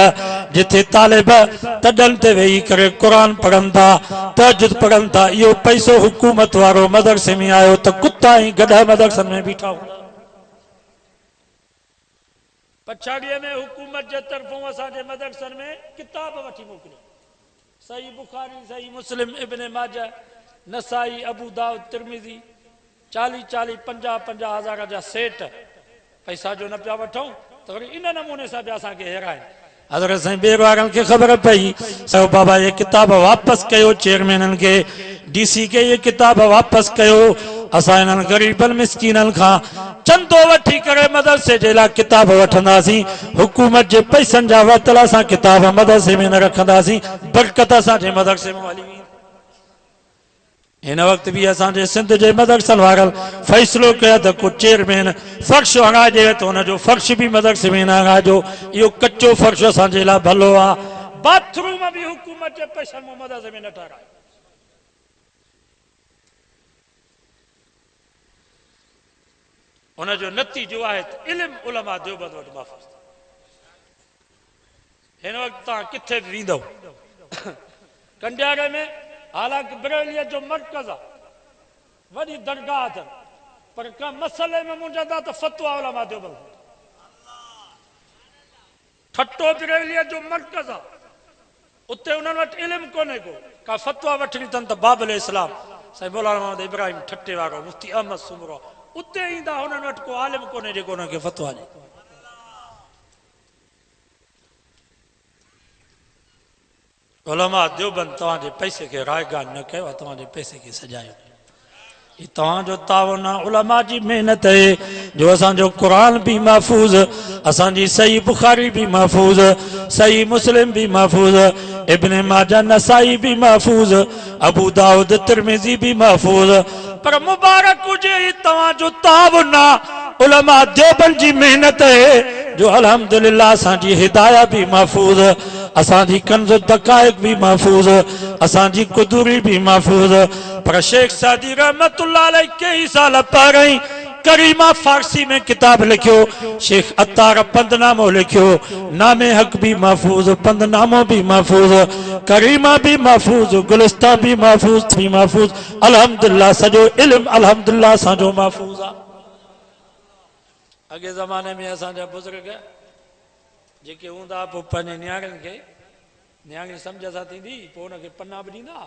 जिथे तालिब तडन ते वेही करे कुरान पढ़नि था तहज्जुद पढ़नि था इहो पैसो हुकूमत वारो मदरसे में आयो त कुत्ता ई गधा मदरसनि में बीठा हूंदा। पछाड़ीअ में हुकूमत जे तरफ़ों असांजे मदरसनि में किताब वठी मोकिलियो सही बुखारी सही मुस्लिम इब्न माजा नसाई अबू दाऊद तिरमिज़ी 40-40 50-50 हज़ार जा सेट पैसा जो न पिया वठूं त वरी इन नमूने सां पिया असांखे हेराइनि। हज़रत साईं ॿेर वारनि खे ख़बर पई चयो बाबा ये किताब वापसि कयो चेयरमैननि खे डीसी खे ये किताब वापसि कयो असां इन्हनि ग़रीबनि मिस्कीननि खां चंदो वठी करे मदरसे जे लाइ किताब वठंदासीं हुकूमत जे पैसनि जा वरितल असां किताब मदरसे में न रखंदासीं बरकत असांजे मदरसे में हली वेंदी। हिन वक़्त भी असांजे सिंध जे मदरसनि वारनि फ़ैसिलो कयो त को चेयरमैन फर्श हणाइजे त हुनजो फर्श भी मदरसे में न हणाइजो इहो कच्चो फर्श असांजे लाइ भलो आहे बाथरूम भी हुकूमत जे पैसनि मां मदरसे में न ठाराए। हुनजो नतीजो आहे त इल्मु उलमा देवबंद वटि महफ़ूज़ हिन वक़्तु तव्हां किथे बि वेंदव कंडियारे में हालांकि बरेलीअ जो मर्कज़ आहे वॾी दरगाह अथनि पर कंहिं मसइले में मुंझंदा त फ़तवा उलमा देवबंद ठट्टो बरेलीअ जो मर्कज़ आहे उते उन्हनि वटि इल्मु कोन्हे को का फ़तवा वठणी अथनि त बाबुल इस्लाम साईं मौलाना मोहम्मद इब्राहिम ठट्टे वारो मुफ्ती अहमद सुमरो उते ईंदा हुननि वटि को आलिम कोन्हे जेको उन्हनि खे फ़तवा ॾे। उलमा देवबंद तव्हांजे पैसे खे रायगान न कयो आहे तव्हांजे पैसे खे सजायो ही तव्हांजो तावन आहे उलमा जी महिनत आहे जो असांजो क़ुरान भी महफ़ूज़ असांजी सही बुखारी भी महफ़ूज़ सही मुस्लिम भी महफ़ूज़ इब्न माजा नसाई भी महफ़ूज़ अबू दाऊद तिरमिज़ी भी महफ़ूज़ पर मुबारक हुजे ही तव्हांजो तावन आहे उलमा देवबंद जी महिनत आहे जो अल्हम्दुलिल्लाह असांजी हिदायत भी महफ़ूज़ असांजी कंज़ दक़ाइक़ भी महफ़ूज़ असांजी कुदूरी भी महफ़ूज़ पर शेख सादी रहमतुल्लाह अलैह कई साल पहिरीं करीमा फारसी में किताब लिखियो शेख अत्तार पंदनामो लिखियो नामे हक भी महफूज पंदनामो भी महफूज करीमा भी महफूज गुलिस्ता भी महफूज अल्हम्दुलिल्लाह सजो इल्म अल्हम्दुलिल्लाह साजो महफूज आ। अगे ज़माने में असांजा बुजुर्ग जेके हूंदा पोइ पंहिंजे नियाणियुनि खे नियाणी सम्झ सां थींदी पोइ हुनखे पना बि ॾींदा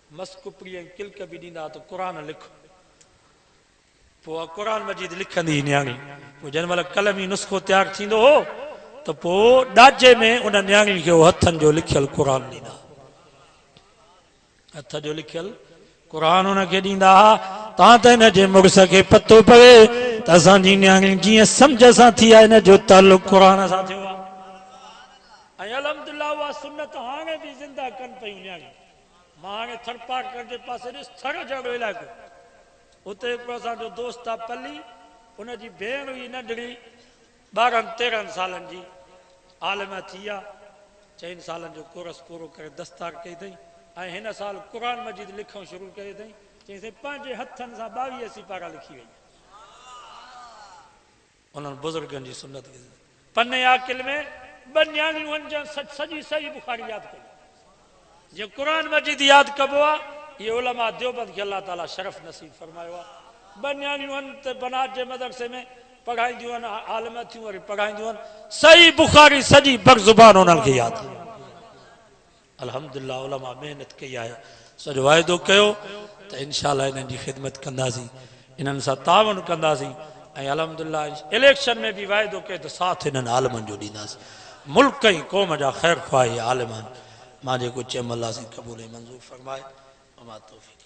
मस्कुपड़ी ऐं किल्क बि ॾींदा त क़ुरान लिखो पोइ क़ुरान मजीद लिखंदी नियाणी पोइ जंहिं महिल कलमी नुस्ख़ो तयारु थींदो हो त पोइ ॾाजे में उन नियाणी खे हथनि जो लिखियल क़ुरान ॾींदा हथ जो लिखियल क़ुरान हुनखे ॾींदा हा तव्हां त हिन जे मुड़ुस खे पतो पवे त असांजी नियाणी जीअं सम्झ सां थी आहे हिन जो तालुक क़ुरान सां थियो आहे ऐं अल्हम्दुलिल्लाह उहा सुन्नत हाणे बि ज़िंदा कनि पियूं नियाणी। मां हाणे थरपारकर जे पासे ॾिस थर जहिड़ो इलाइक़ो उते हिकिड़ो असांजो दोस्त आहे पली उनजी भेण हुई नंढड़ी 12-13 सालनि जी आलिम थी आहे 4 सालनि जो कोर्स पूरो करे दस्तार कई अथई ऐं हिन साल क़ुरान मजीद लिखणु शुरू कयो अथई चईं पंहिंजे हथनि सां 22 सिपारा लिखी वई उन्हनि बुज़ुर्गनि जी सुन्नत खे पन्ने आकिल में 2 नियाणियूं सॼी सही बुखारी यादि कई जीअं क़ुरान मजीद यादि कबो आहे ये उलमा देवबंद के अल्लाह ताला शरफ नसीब फरमायो आहे। 2 नियाणियूं त बनात जे मदरसे में पढ़ाईंदियूं आहिनि आलिम थियूं वरी पढ़ाईंदियूं आहिनि सही बुखारी सॼी बर ज़ुबान उन्हनि खे यादि अल्हम्दुलिल्लाह उलमा महिनत कई आहे सॼो वाइदो कयो त इंशाअल्लाह इन्हनि जी ख़िदमत कंदासीं इन्हनि सां तावन कंदासीं ऐं अल्हम्दुलिल्लाह इलेक्शन में बि वाइदो कयो त साथ इन्हनि आलिमनि जो ॾींदासीं मुल्क ऐं क़ौम जा ख़ैर ख़्वाही आलिम मां जेको चयमि अल्लाह से कबूल मंज़ूर फरमाए। अमा तौफ़ीक़